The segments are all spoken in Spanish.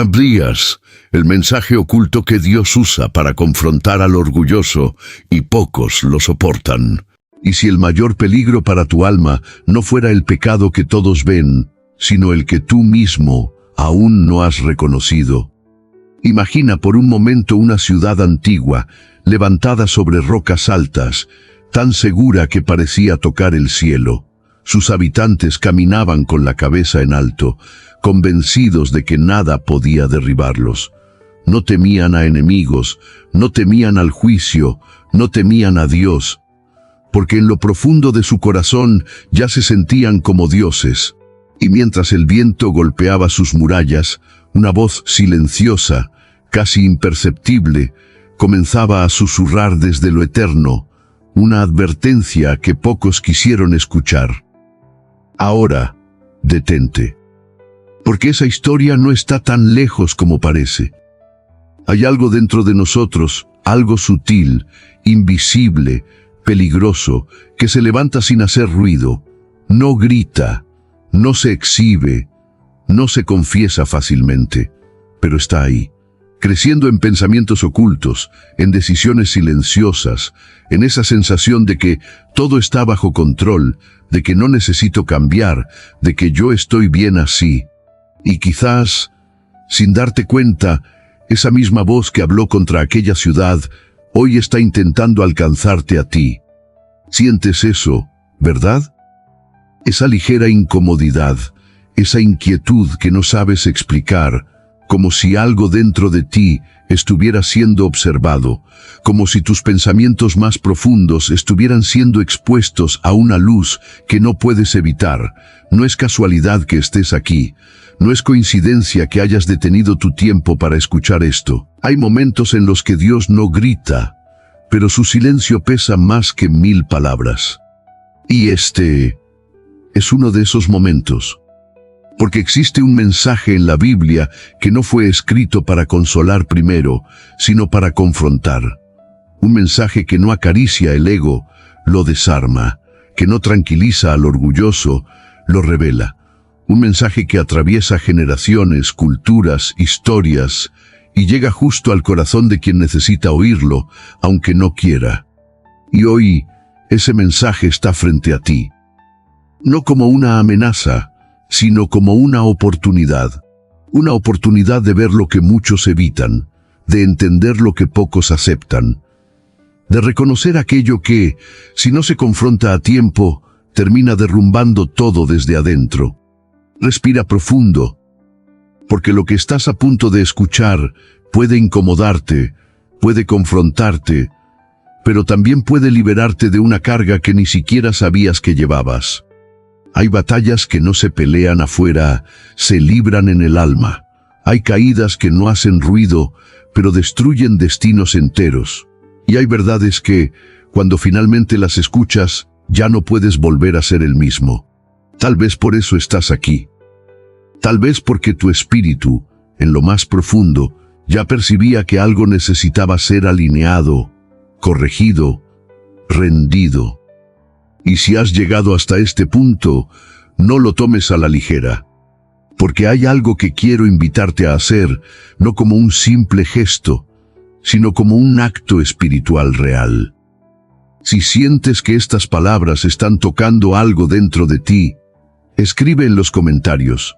Abrías, el mensaje oculto que Dios usa para confrontar al orgulloso, y pocos lo soportan. Y si el mayor peligro para tu alma no fuera el pecado que todos ven, sino el que tú mismo aún no has reconocido. Imagina por un momento una ciudad antigua, levantada sobre rocas altas, tan segura que parecía tocar el cielo. Sus habitantes caminaban con la cabeza en alto, convencidos de que nada podía derribarlos. No temían a enemigos, no temían al juicio, no temían a Dios, porque en lo profundo de su corazón ya se sentían como dioses. Y mientras el viento golpeaba sus murallas, una voz silenciosa, casi imperceptible, comenzaba a susurrar desde lo eterno, una advertencia que pocos quisieron escuchar. Ahora, detente. Porque esa historia no está tan lejos como parece. Hay algo dentro de nosotros, algo sutil, invisible, peligroso, que se levanta sin hacer ruido. No grita, no se exhibe, no se confiesa fácilmente, pero está ahí, creciendo en pensamientos ocultos, en decisiones silenciosas, en esa sensación de que todo está bajo control, de que no necesito cambiar, de que yo estoy bien así. Y quizás, sin darte cuenta, esa misma voz que habló contra aquella ciudad, hoy está intentando alcanzarte a ti. ¿Sientes eso, verdad? Esa ligera incomodidad, esa inquietud que no sabes explicar, como si algo dentro de ti estuviera siendo observado, como si tus pensamientos más profundos estuvieran siendo expuestos a una luz que no puedes evitar. No es casualidad que estés aquí, no es coincidencia que hayas detenido tu tiempo para escuchar esto. Hay momentos en los que Dios no grita, pero su silencio pesa más que 1000 palabras. Y este es uno de esos momentos. Porque existe un mensaje en la Biblia que no fue escrito para consolar primero, sino para confrontar. Un mensaje que no acaricia el ego, lo desarma, que no tranquiliza al orgulloso, lo revela. Un mensaje que atraviesa generaciones, culturas, historias, y llega justo al corazón de quien necesita oírlo, aunque no quiera. Y hoy, ese mensaje está frente a ti. No como una amenaza, sino como una oportunidad de ver lo que muchos evitan, de entender lo que pocos aceptan, de reconocer aquello que, si no se confronta a tiempo, termina derrumbando todo desde adentro. Respira profundo, porque lo que estás a punto de escuchar puede incomodarte, puede confrontarte, pero también puede liberarte de una carga que ni siquiera sabías que llevabas. Hay batallas que no se pelean afuera, se libran en el alma. Hay caídas que no hacen ruido, pero destruyen destinos enteros. Y hay verdades que, cuando finalmente las escuchas, ya no puedes volver a ser el mismo. Tal vez por eso estás aquí. Tal vez porque tu espíritu, en lo más profundo, ya percibía que algo necesitaba ser alineado, corregido, rendido. Y si has llegado hasta este punto, no lo tomes a la ligera, porque hay algo que quiero invitarte a hacer, no como un simple gesto, sino como un acto espiritual real. Si sientes que estas palabras están tocando algo dentro de ti, escribe en los comentarios.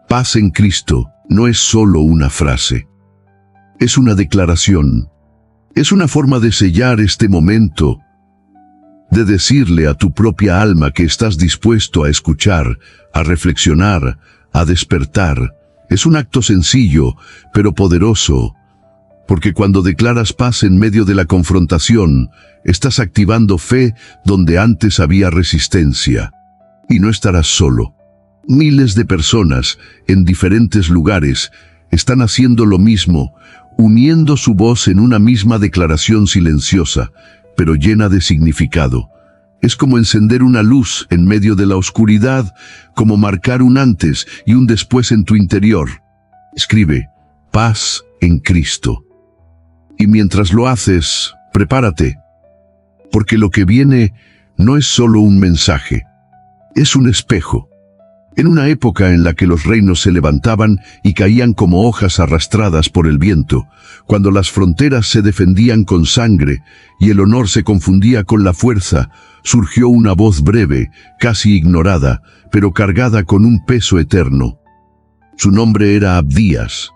Paz en Cristo no es solo una frase, es una declaración, es una forma de sellar este momento, de decirle a tu propia alma que estás dispuesto a escuchar, a reflexionar, a despertar. Es un acto sencillo, pero poderoso, porque cuando declaras paz en medio de la confrontación, estás activando fe donde antes había resistencia. Y no estarás solo. Miles de personas, en diferentes lugares, están haciendo lo mismo, uniendo su voz en una misma declaración silenciosa, pero llena de significado. Es como encender una luz en medio de la oscuridad, como marcar un antes y un después en tu interior. Escribe, paz en Cristo. Y mientras lo haces, prepárate, porque lo que viene no es solo un mensaje, es un espejo. En una época en la que los reinos se levantaban y caían como hojas arrastradas por el viento, cuando las fronteras se defendían con sangre y el honor se confundía con la fuerza, surgió una voz breve, casi ignorada, pero cargada con un peso eterno. Su nombre era Abdías.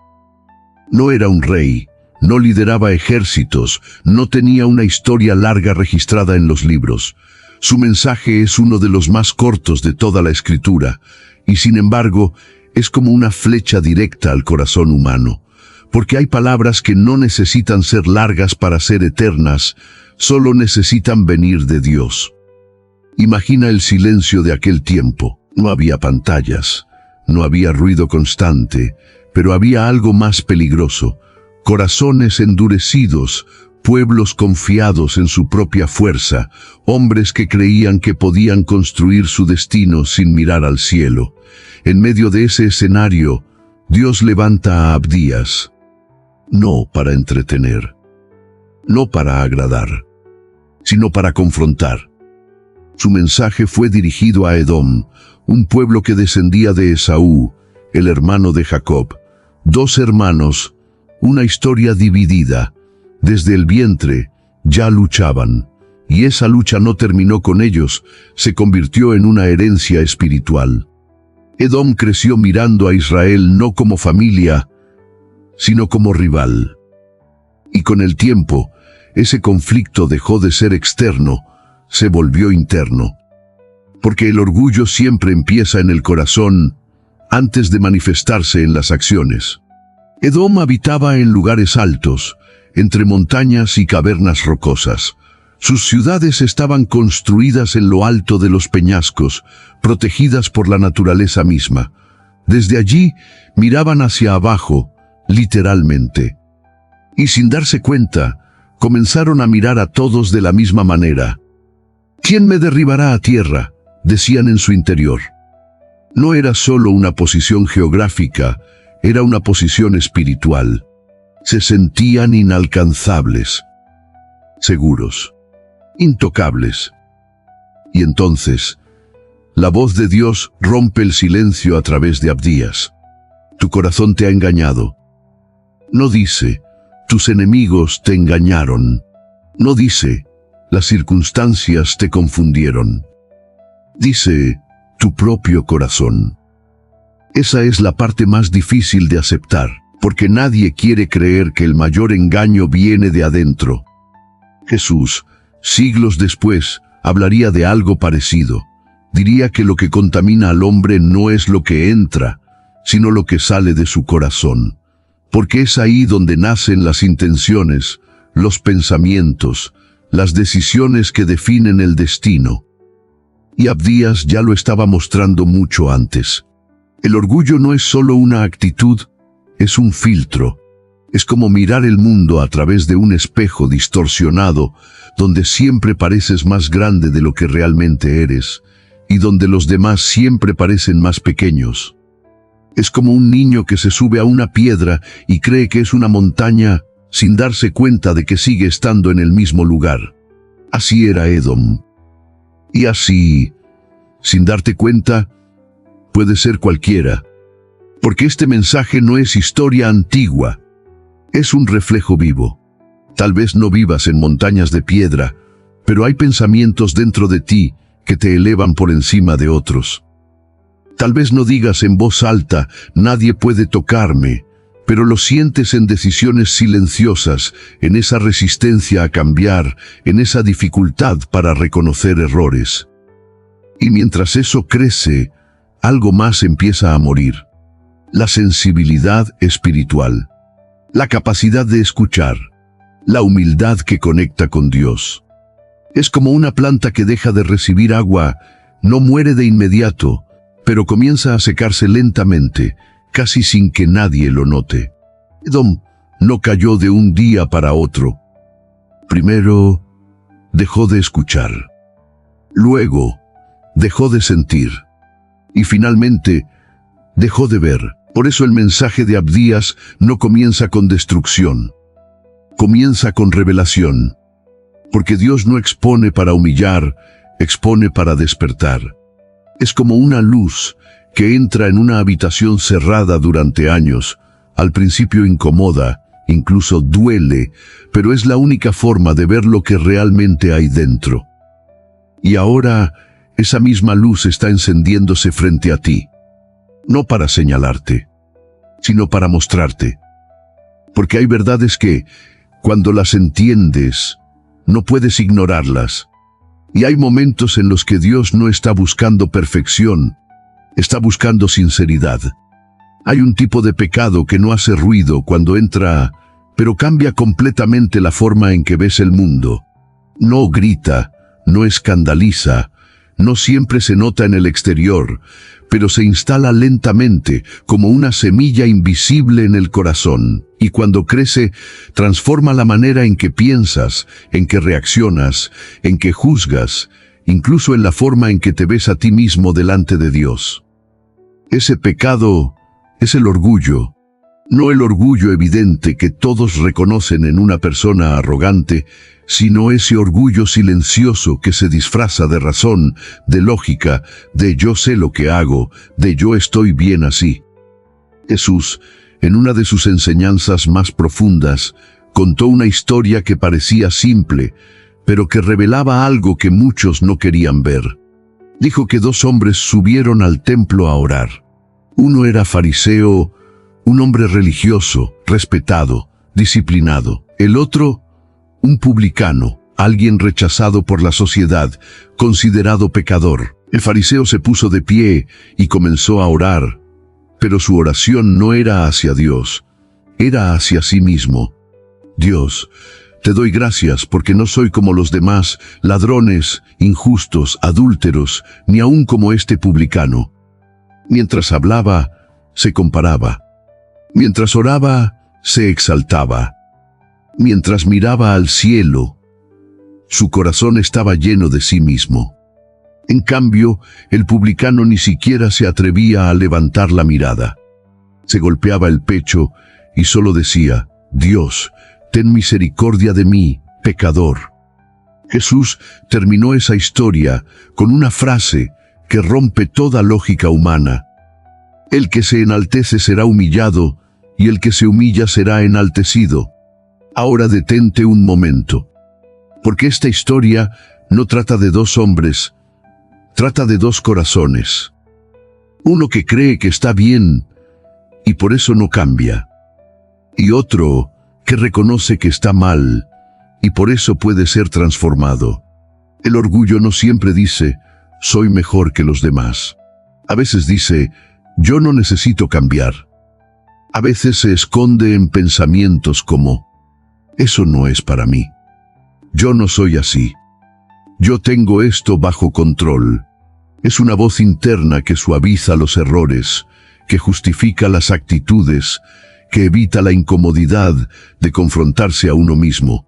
No era un rey, no lideraba ejércitos, no tenía una historia larga registrada en los libros. Su mensaje es uno de los más cortos de toda la escritura, y sin embargo, es como una flecha directa al corazón humano, porque hay palabras que no necesitan ser largas para ser eternas, solo necesitan venir de Dios. Imagina el silencio de aquel tiempo. No había pantallas, no había ruido constante, pero había algo más peligroso: corazones endurecidos, pueblos confiados en su propia fuerza, hombres que creían que podían construir su destino sin mirar al cielo. En medio de ese escenario, Dios levanta a Abdías, no para entretener, no para agradar, sino para confrontar. Su mensaje fue dirigido a Edom, un pueblo que descendía de Esaú, el hermano de Jacob. Dos hermanos, una historia dividida. Desde el vientre ya luchaban, y esa lucha no terminó con ellos, se convirtió en una herencia espiritual. Edom creció mirando a Israel no como familia, sino como rival. Y con el tiempo, ese conflicto dejó de ser externo, se volvió interno. Porque el orgullo siempre empieza en el corazón, antes de manifestarse en las acciones. Edom habitaba en lugares altos, entre montañas y cavernas rocosas. Sus ciudades estaban construidas en lo alto de los peñascos, protegidas por la naturaleza misma. Desde allí miraban hacia abajo, literalmente. Y sin darse cuenta, comenzaron a mirar a todos de la misma manera. ¿Quién me derribará a tierra?, decían en su interior. No era solo una posición geográfica, era una posición espiritual. Se sentían inalcanzables, seguros, intocables. Y entonces, la voz de Dios rompe el silencio a través de Abdías. Tu corazón te ha engañado. No dice, tus enemigos te engañaron. No dice, las circunstancias te confundieron. Dice, tu propio corazón. Esa es la parte más difícil de aceptar, porque nadie quiere creer que el mayor engaño viene de adentro. Jesús, siglos después, hablaría de algo parecido. Diría que lo que contamina al hombre no es lo que entra, sino lo que sale de su corazón. Porque es ahí donde nacen las intenciones, los pensamientos, las decisiones que definen el destino. Y Abdías ya lo estaba mostrando mucho antes. El orgullo no es solo una actitud, es un filtro. Es como mirar el mundo a través de un espejo distorsionado, donde siempre pareces más grande de lo que realmente eres, y donde los demás siempre parecen más pequeños. Es como un niño que se sube a una piedra y cree que es una montaña, sin darse cuenta de que sigue estando en el mismo lugar. Así era Edom. Y así, sin darte cuenta, puede ser cualquiera. Porque este mensaje no es historia antigua, es un reflejo vivo. Tal vez no vivas en montañas de piedra, pero hay pensamientos dentro de ti que te elevan por encima de otros. Tal vez no digas en voz alta, nadie puede tocarme, pero lo sientes en decisiones silenciosas, en esa resistencia a cambiar, en esa dificultad para reconocer errores. Y mientras eso crece, algo más empieza a morir. La sensibilidad espiritual, la capacidad de escuchar, la humildad que conecta con Dios. Es como una planta que deja de recibir agua, no muere de inmediato, pero comienza a secarse lentamente, casi sin que nadie lo note. Edom no cayó de un día para otro. Primero, dejó de escuchar. Luego, dejó de sentir. Y finalmente, dejó de ver. Por eso el mensaje de Abdías no comienza con destrucción. Comienza con revelación. Porque Dios no expone para humillar, expone para despertar. Es como una luz, que entra en una habitación cerrada durante años. Al principio incomoda, incluso duele, pero es la única forma de ver lo que realmente hay dentro. Y ahora, esa misma luz está encendiéndose frente a ti. No para señalarte, sino para mostrarte. Porque hay verdades que, cuando las entiendes, no puedes ignorarlas. Y hay momentos en los que Dios no está buscando perfección, está buscando sinceridad. Hay un tipo de pecado que no hace ruido cuando entra, pero cambia completamente la forma en que ves el mundo. No grita, no escandaliza, no siempre se nota en el exterior, pero se instala lentamente como una semilla invisible en el corazón. Y cuando crece, transforma la manera en que piensas, en que reaccionas, en que juzgas, incluso en la forma en que te ves a ti mismo delante de Dios. Ese pecado es el orgullo. No el orgullo evidente que todos reconocen en una persona arrogante, sino ese orgullo silencioso que se disfraza de razón, de lógica, de yo sé lo que hago, de yo estoy bien así. Jesús, en una de sus enseñanzas más profundas, contó una historia que parecía simple, pero que revelaba algo que muchos no querían ver. Dijo que 2 hombres subieron al templo a orar. Uno era fariseo, un hombre religioso, respetado, disciplinado. El otro, un publicano, alguien rechazado por la sociedad, considerado pecador. El fariseo se puso de pie y comenzó a orar, pero su oración no era hacia Dios, era hacia sí mismo. Dios, te doy gracias porque no soy como los demás, ladrones, injustos, adúlteros, ni aun como este publicano. Mientras hablaba, se comparaba. Mientras oraba, se exaltaba. Mientras miraba al cielo, su corazón estaba lleno de sí mismo. En cambio, el publicano ni siquiera se atrevía a levantar la mirada. Se golpeaba el pecho y solo decía, Dios, ten misericordia de mí, pecador. Jesús terminó esa historia con una frase que rompe toda lógica humana. El que se enaltece será humillado, y el que se humilla será enaltecido. Ahora detente un momento, porque esta historia no trata de 2 hombres, trata de 2 corazones. Uno que cree que está bien, y por eso no cambia. Y otro que reconoce que está mal, y por eso puede ser transformado. El orgullo no siempre dice, soy mejor que los demás. A veces dice, yo no necesito cambiar. A veces se esconde en pensamientos como, eso no es para mí. Yo no soy así. Yo tengo esto bajo control. Es una voz interna que suaviza los errores, que justifica las actitudes, que evita la incomodidad de confrontarse a uno mismo.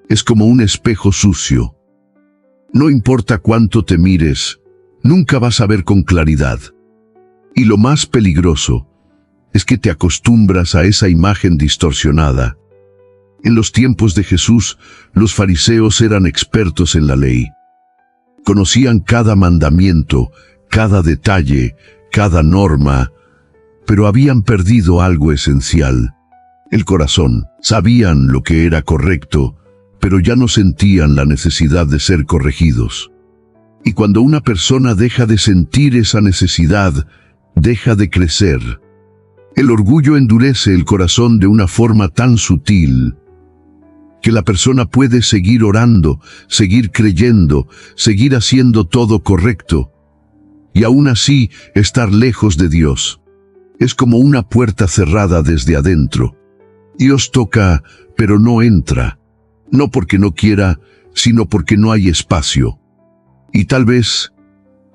Es como un espejo sucio. No importa cuánto te mires, nunca vas a ver con claridad. Y lo más peligroso es que te acostumbras a esa imagen distorsionada. En los tiempos de Jesús, los fariseos eran expertos en la ley. Conocían cada mandamiento, cada detalle, cada norma, pero habían perdido algo esencial, el corazón. Sabían lo que era correcto, pero ya no sentían la necesidad de ser corregidos. Y cuando una persona deja de sentir esa necesidad, deja de crecer. El orgullo endurece el corazón de una forma tan sutil que la persona puede seguir orando, seguir creyendo, seguir haciendo todo correcto, y aún así estar lejos de Dios. Es como una puerta cerrada desde adentro. Dios toca, pero no entra, no porque no quiera, sino porque no hay espacio. Y tal vez,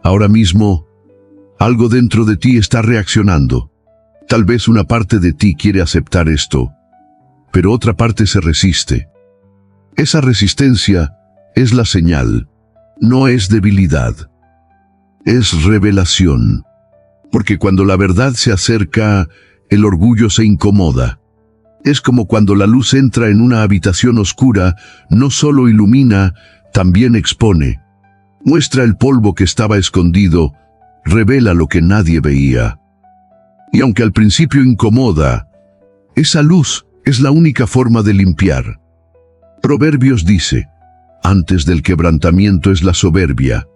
ahora mismo, algo dentro de ti está reaccionando. Tal vez una parte de ti quiere aceptar esto, pero otra parte se resiste. Esa resistencia es la señal, no es debilidad, es revelación. Porque cuando la verdad se acerca, el orgullo se incomoda. Es como cuando la luz entra en una habitación oscura, no solo ilumina, también expone. Muestra el polvo que estaba escondido, revela lo que nadie veía. Y aunque al principio incomoda, esa luz es la única forma de limpiar. Proverbios dice, antes del quebrantamiento es la soberbia,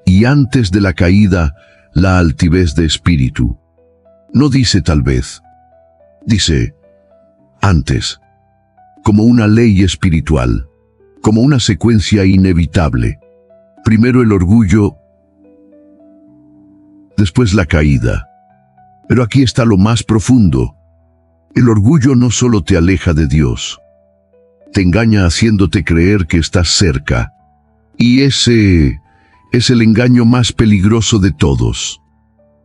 y antes de la caída, la altivez de espíritu. No dice tal vez, dice antes, como una ley espiritual, como una secuencia inevitable. Primero el orgullo, después la caída. Pero aquí está lo más profundo. El orgullo no solo te aleja de Dios, te engaña haciéndote creer que estás cerca. Y ese es el engaño más peligroso de todos.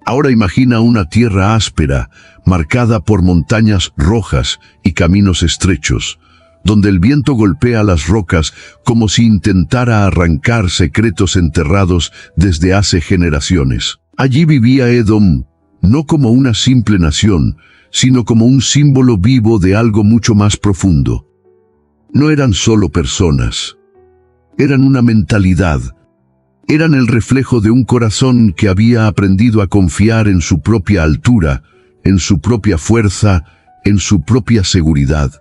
Ahora imagina una tierra áspera, marcada por montañas rojas y caminos estrechos, donde el viento golpea las rocas como si intentara arrancar secretos enterrados desde hace generaciones. Allí vivía Edom, no como una simple nación, sino como un símbolo vivo de algo mucho más profundo. No eran solo personas, eran una mentalidad, eran el reflejo de un corazón que había aprendido a confiar en su propia altura, en su propia fuerza, en su propia seguridad.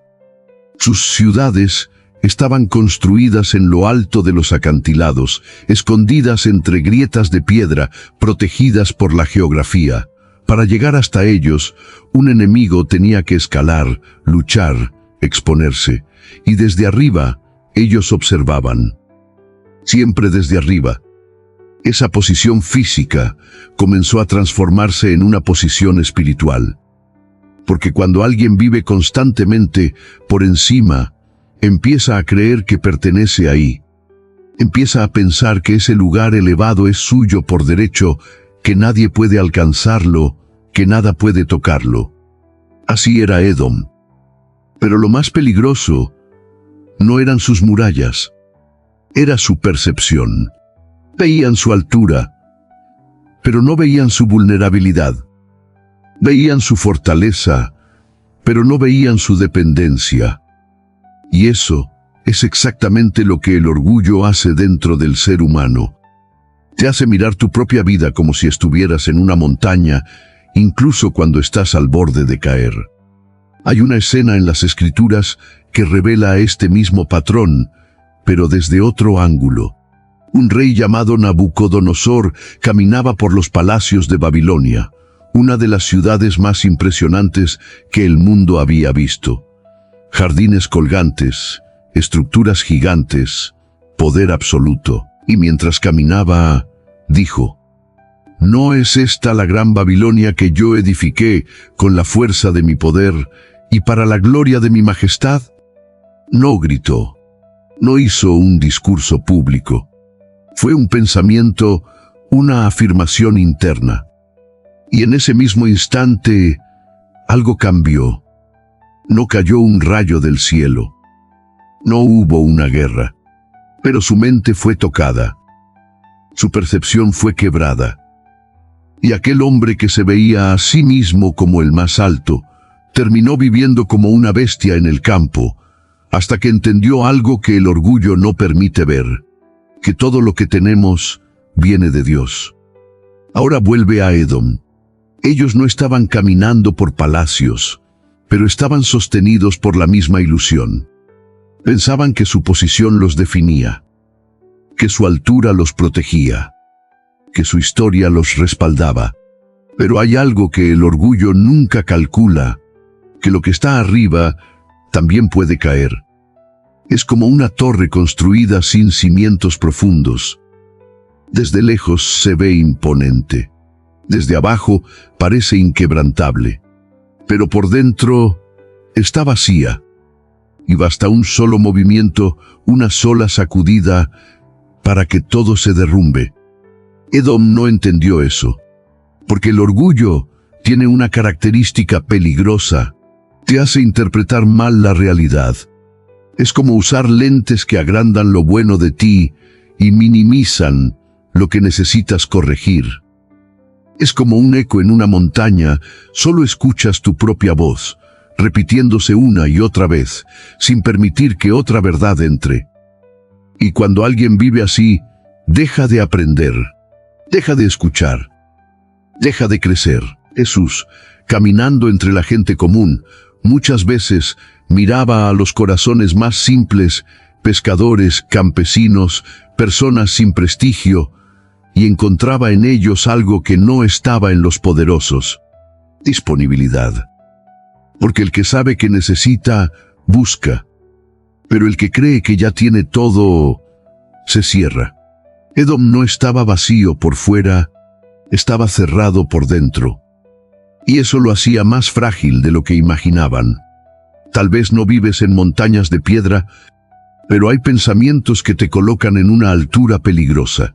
Sus ciudades estaban construidas en lo alto de los acantilados, escondidas entre grietas de piedra, protegidas por la geografía. Para llegar hasta ellos, un enemigo tenía que escalar, luchar, exponerse, y desde arriba ellos observaban. Siempre desde arriba. Esa posición física comenzó a transformarse en una posición espiritual. Porque cuando alguien vive constantemente por encima, empieza a creer que pertenece ahí. Empieza a pensar que ese lugar elevado es suyo por derecho, que nadie puede alcanzarlo, que nada puede tocarlo. Así era Edom. Pero lo más peligroso no eran sus murallas, era su percepción. Veían su altura, pero no veían su vulnerabilidad. Veían su fortaleza, pero no veían su dependencia. Y eso es exactamente lo que el orgullo hace dentro del ser humano. Te hace mirar tu propia vida como si estuvieras en una montaña, incluso cuando estás al borde de caer. Hay una escena en las Escrituras que revela este mismo patrón, pero desde otro ángulo. Un rey llamado Nabucodonosor caminaba por los palacios de Babilonia, una de las ciudades más impresionantes que el mundo había visto. Jardines colgantes, estructuras gigantes, poder absoluto. Y mientras caminaba, dijo, ¿no es esta la gran Babilonia que yo edifiqué con la fuerza de mi poder y para la gloria de mi majestad? No gritó, no hizo un discurso público. Fue un pensamiento, una afirmación interna. Y en ese mismo instante, algo cambió. No cayó un rayo del cielo. No hubo una guerra. Pero su mente fue tocada. Su percepción fue quebrada. Y aquel hombre que se veía a sí mismo como el más alto, terminó viviendo como una bestia en el campo, hasta que entendió algo que el orgullo no permite ver, que todo lo que tenemos viene de Dios. Ahora vuelve a Edom. Ellos no estaban caminando por palacios, pero estaban sostenidos por la misma ilusión. Pensaban que su posición los definía, que su altura los protegía, que su historia los respaldaba. Pero hay algo que el orgullo nunca calcula, que lo que está arriba también puede caer. Es como una torre construida sin cimientos profundos. Desde lejos se ve imponente. Desde abajo parece inquebrantable. Pero por dentro está vacía. Y basta un solo movimiento, una sola sacudida, para que todo se derrumbe. Edom no entendió eso, porque el orgullo tiene una característica peligrosa. Te hace interpretar mal la realidad. Es como usar lentes que agrandan lo bueno de ti y minimizan lo que necesitas corregir. Es como un eco en una montaña, solo escuchas tu propia voz, repitiéndose una y otra vez, sin permitir que otra verdad entre. Y cuando alguien vive así, deja de aprender, deja de escuchar, Deja de crecer. Jesús, caminando entre la gente común, muchas veces miraba a los corazones más simples, pescadores, campesinos, personas sin prestigio, y encontraba en ellos algo que no estaba en los poderosos: disponibilidad. Porque el que sabe que necesita, busca. Pero el que cree que ya tiene todo, se cierra. Edom no estaba vacío por fuera, estaba cerrado por dentro. Y eso lo hacía más frágil de lo que imaginaban. Tal vez no vives en montañas de piedra, pero hay pensamientos que te colocan en una altura peligrosa.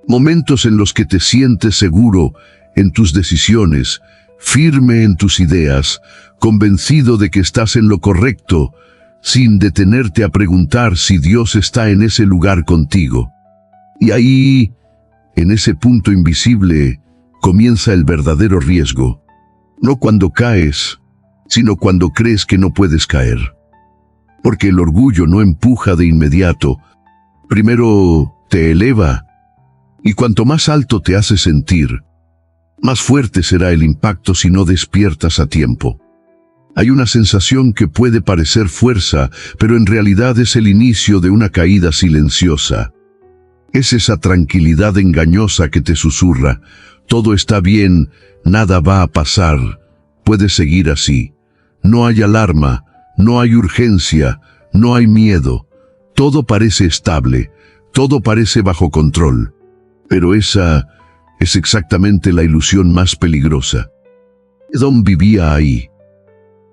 Momentos en los que te sientes seguro en tus decisiones, firme en tus ideas, convencido de que estás en lo correcto, sin detenerte a preguntar si Dios está en ese lugar contigo. Y ahí, en ese punto invisible, comienza el verdadero riesgo. No cuando caes, sino cuando crees que no puedes caer. Porque el orgullo no empuja de inmediato. Primero te eleva, y cuanto más alto te hace sentir, más fuerte será el impacto si no despiertas a tiempo. Hay una sensación que puede parecer fuerza, pero en realidad es el inicio de una caída silenciosa. Es esa tranquilidad engañosa que te susurra: todo está bien, nada va a pasar, puedes seguir así. No hay alarma, no hay urgencia, no hay miedo. Todo parece estable, todo parece bajo control. Pero esa es exactamente la ilusión más peligrosa. Edom vivía ahí.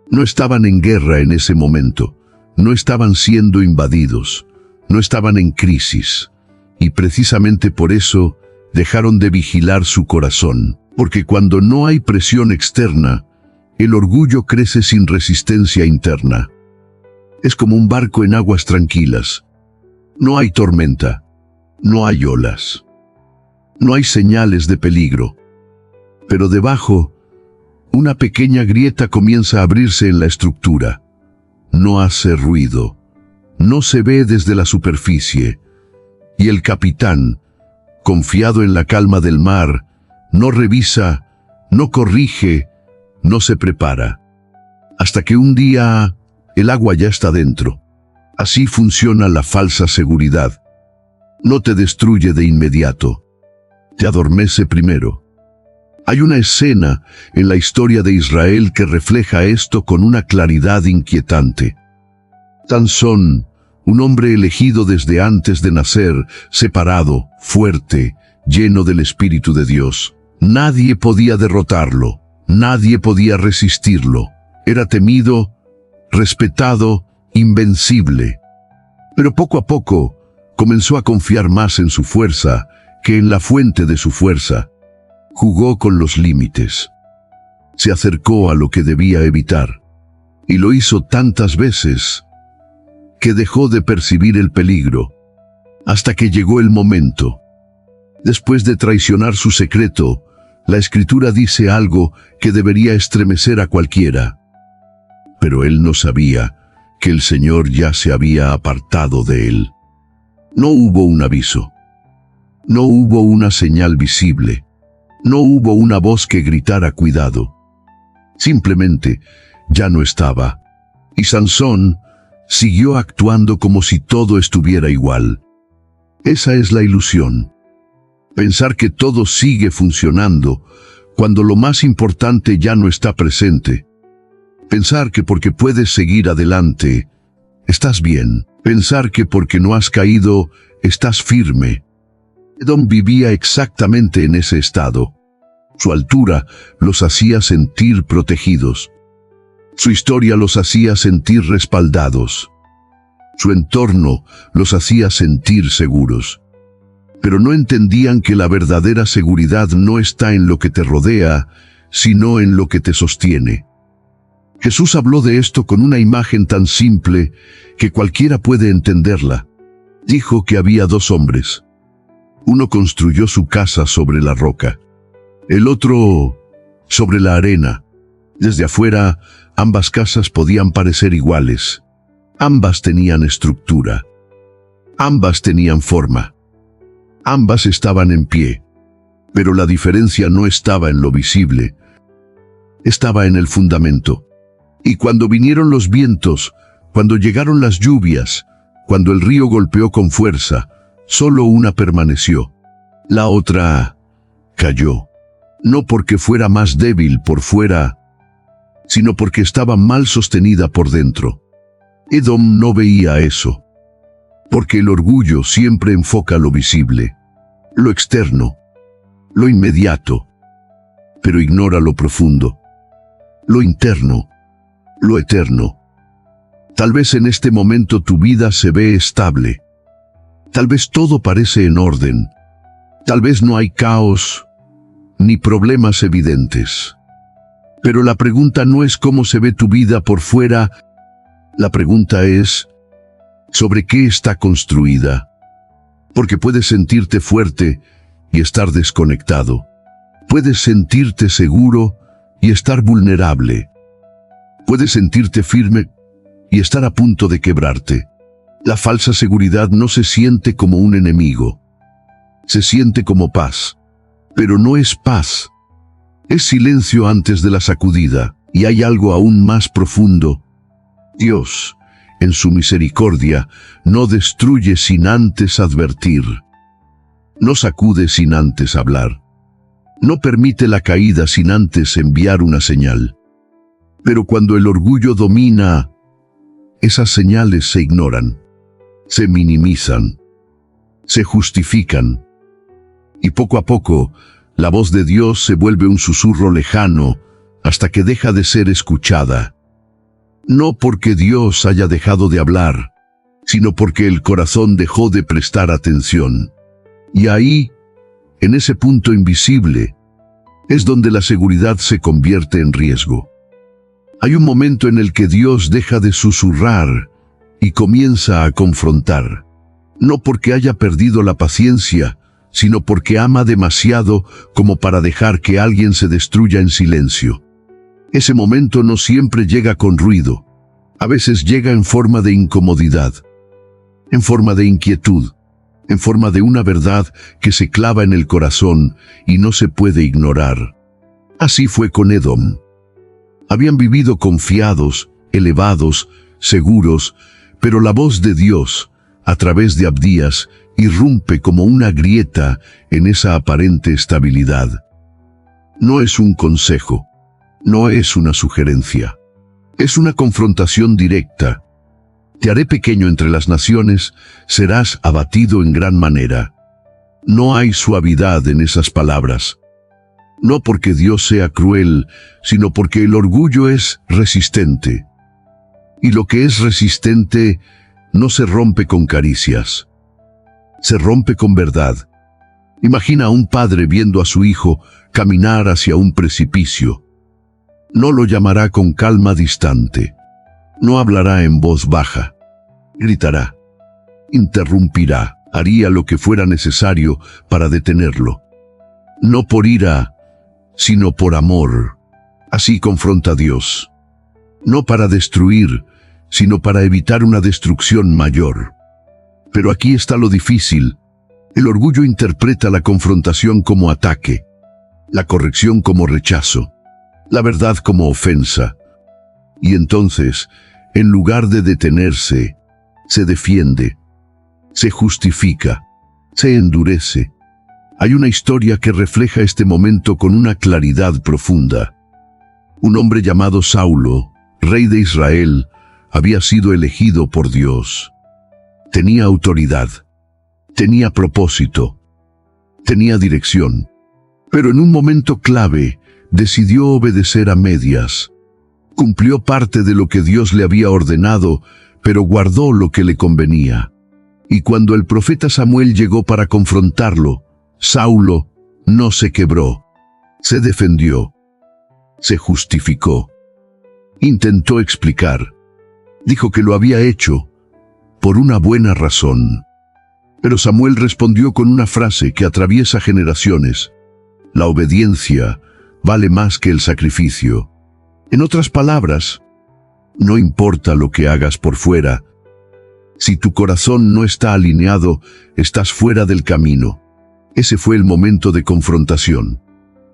No estaban en guerra en ese momento, no estaban siendo invadidos, no estaban en crisis. Y precisamente por eso dejaron de vigilar su corazón, porque cuando no hay presión externa, el orgullo crece sin resistencia interna. Es como un barco en aguas tranquilas. No hay tormenta, no hay olas, no hay señales de peligro. Pero debajo, una pequeña grieta comienza a abrirse en la estructura. No hace ruido, no se ve desde la superficie, y el capitán, confiado en la calma del mar, no revisa, no corrige, no se prepara. Hasta que un día el agua ya está dentro. Así funciona la falsa seguridad. No te destruye de inmediato, te adormece primero. Hay una escena en la historia de Israel que refleja esto con una claridad inquietante. Sansón, un hombre elegido desde antes de nacer, separado, fuerte, lleno del Espíritu de Dios. Nadie podía derrotarlo, nadie podía resistirlo. Era temido, respetado, invencible. Pero poco a poco comenzó a confiar más en su fuerza que en la fuente de su fuerza. Jugó con los límites. Se acercó a lo que debía evitar. Y lo hizo tantas veces que dejó de percibir el peligro, hasta que llegó el momento. Después de traicionar su secreto, la Escritura dice algo que debería estremecer a cualquiera. Pero él no sabía que el Señor ya se había apartado de él. No hubo un aviso. No hubo una señal visible. No hubo una voz que gritara cuidado. Simplemente ya no estaba. Y Sansón siguió actuando como si todo estuviera igual. Esa es la ilusión. Pensar que todo sigue funcionando cuando lo más importante ya no está presente. Pensar que porque puedes seguir adelante, estás bien. Pensar que porque no has caído, estás firme. Edom vivía exactamente en ese estado. Su altura los hacía sentir protegidos. Su historia los hacía sentir respaldados. Su entorno los hacía sentir seguros. Pero no entendían que la verdadera seguridad no está en lo que te rodea, sino en lo que te sostiene. Jesús habló de esto con una imagen tan simple que cualquiera puede entenderla. Dijo que había dos hombres. Uno construyó su casa sobre la roca, el otro sobre la arena. Desde afuera, ambas casas podían parecer iguales. Ambas tenían estructura. Ambas tenían forma. Ambas estaban en pie. Pero la diferencia no estaba en lo visible, estaba en el fundamento. Y cuando vinieron los vientos, cuando llegaron las lluvias, cuando el río golpeó con fuerza, solo una permaneció. La otra cayó. No porque fuera más débil por fuera, sino porque estaba mal sostenida por dentro. Edom no veía eso, porque el orgullo siempre enfoca lo visible, lo externo, lo inmediato, pero ignora lo profundo, lo interno, lo eterno. Tal vez en este momento tu vida se ve estable, tal vez todo parece en orden, tal vez no hay caos ni problemas evidentes. Pero la pregunta no es cómo se ve tu vida por fuera, la pregunta es, ¿sobre qué está construida? Porque puedes sentirte fuerte y estar desconectado. Puedes sentirte seguro y estar vulnerable. Puedes sentirte firme y estar a punto de quebrarte. La falsa seguridad no se siente como un enemigo. Se siente como paz. Pero no es paz. Es silencio antes de la sacudida, y hay algo aún más profundo. Dios, en su misericordia, no destruye sin antes advertir. No sacude sin antes hablar. No permite la caída sin antes enviar una señal. Pero cuando el orgullo domina, esas señales se ignoran, se minimizan, se justifican. Y poco a poco, la voz de Dios se vuelve un susurro lejano hasta que deja de ser escuchada. No porque Dios haya dejado de hablar, sino porque el corazón dejó de prestar atención. Y ahí, en ese punto invisible, es donde la seguridad se convierte en riesgo. Hay un momento en el que Dios deja de susurrar y comienza a confrontar. No porque haya perdido la paciencia, sino porque ama demasiado como para dejar que alguien se destruya en silencio. Ese momento no siempre llega con ruido. A veces llega en forma de incomodidad, en forma de inquietud, en forma de una verdad que se clava en el corazón y no se puede ignorar. Así fue con Edom. Habían vivido confiados, elevados, seguros, pero la voz de Dios, a través de Abdías, irrumpe como una grieta en esa aparente estabilidad. No es un consejo, no es una sugerencia, es una confrontación directa. Te haré pequeño entre las naciones, serás abatido en gran manera. No hay suavidad en esas palabras. No porque Dios sea cruel, sino porque el orgullo es resistente. Y lo que es resistente no se rompe con caricias. Se rompe con verdad. Imagina a un padre viendo a su hijo caminar hacia un precipicio. No lo llamará con calma distante. No hablará en voz baja. Gritará. Interrumpirá. Haría lo que fuera necesario para detenerlo. No por ira, sino por amor. Así confronta a Dios. No para destruir, sino para evitar una destrucción mayor. Pero aquí está lo difícil. El orgullo interpreta la confrontación como ataque, la corrección como rechazo, la verdad como ofensa. Y entonces, en lugar de detenerse, se defiende, se justifica, se endurece. Hay una historia que refleja este momento con una claridad profunda. Un hombre llamado Saulo, rey de Israel, había sido elegido por Dios. Tenía autoridad, tenía propósito, tenía dirección. Pero en un momento clave, decidió obedecer a medias. Cumplió parte de lo que Dios le había ordenado, pero guardó lo que le convenía. Y cuando el profeta Samuel llegó para confrontarlo, Saulo no se quebró, se defendió, se justificó. Intentó explicar. Dijo que lo había hecho por una buena razón. Pero Samuel respondió con una frase que atraviesa generaciones. La obediencia vale más que el sacrificio. En otras palabras, no importa lo que hagas por fuera. Si tu corazón no está alineado, estás fuera del camino. Ese fue el momento de confrontación,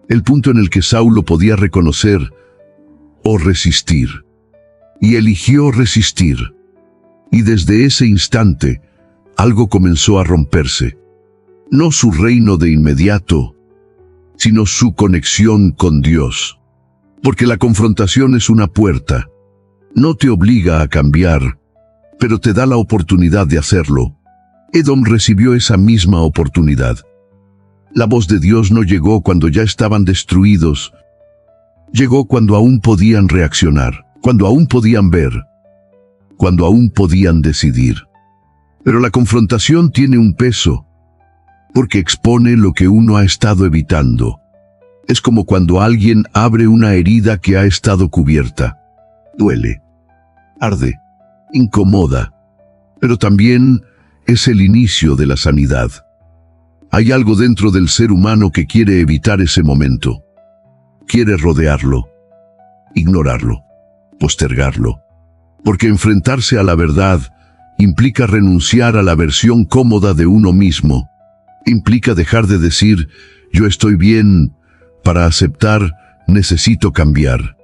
el punto en el que Saulo podía reconocer o resistir. Y eligió resistir. Y desde ese instante, algo comenzó a romperse. No su reino de inmediato, sino su conexión con Dios. Porque la confrontación es una puerta. No te obliga a cambiar, pero te da la oportunidad de hacerlo. Edom recibió esa misma oportunidad. La voz de Dios no llegó cuando ya estaban destruidos. Llegó cuando aún podían reaccionar, cuando aún podían ver, cuando aún podían decidir. Pero la confrontación tiene un peso, porque expone lo que uno ha estado evitando. Es como cuando alguien abre una herida que ha estado cubierta. Duele, arde, incomoda, pero también es el inicio de la sanidad. Hay algo dentro del ser humano que quiere evitar ese momento. Quiere rodearlo, ignorarlo, postergarlo. Porque enfrentarse a la verdad implica renunciar a la versión cómoda de uno mismo. Implica dejar de decir, yo estoy bien, para aceptar, necesito cambiar.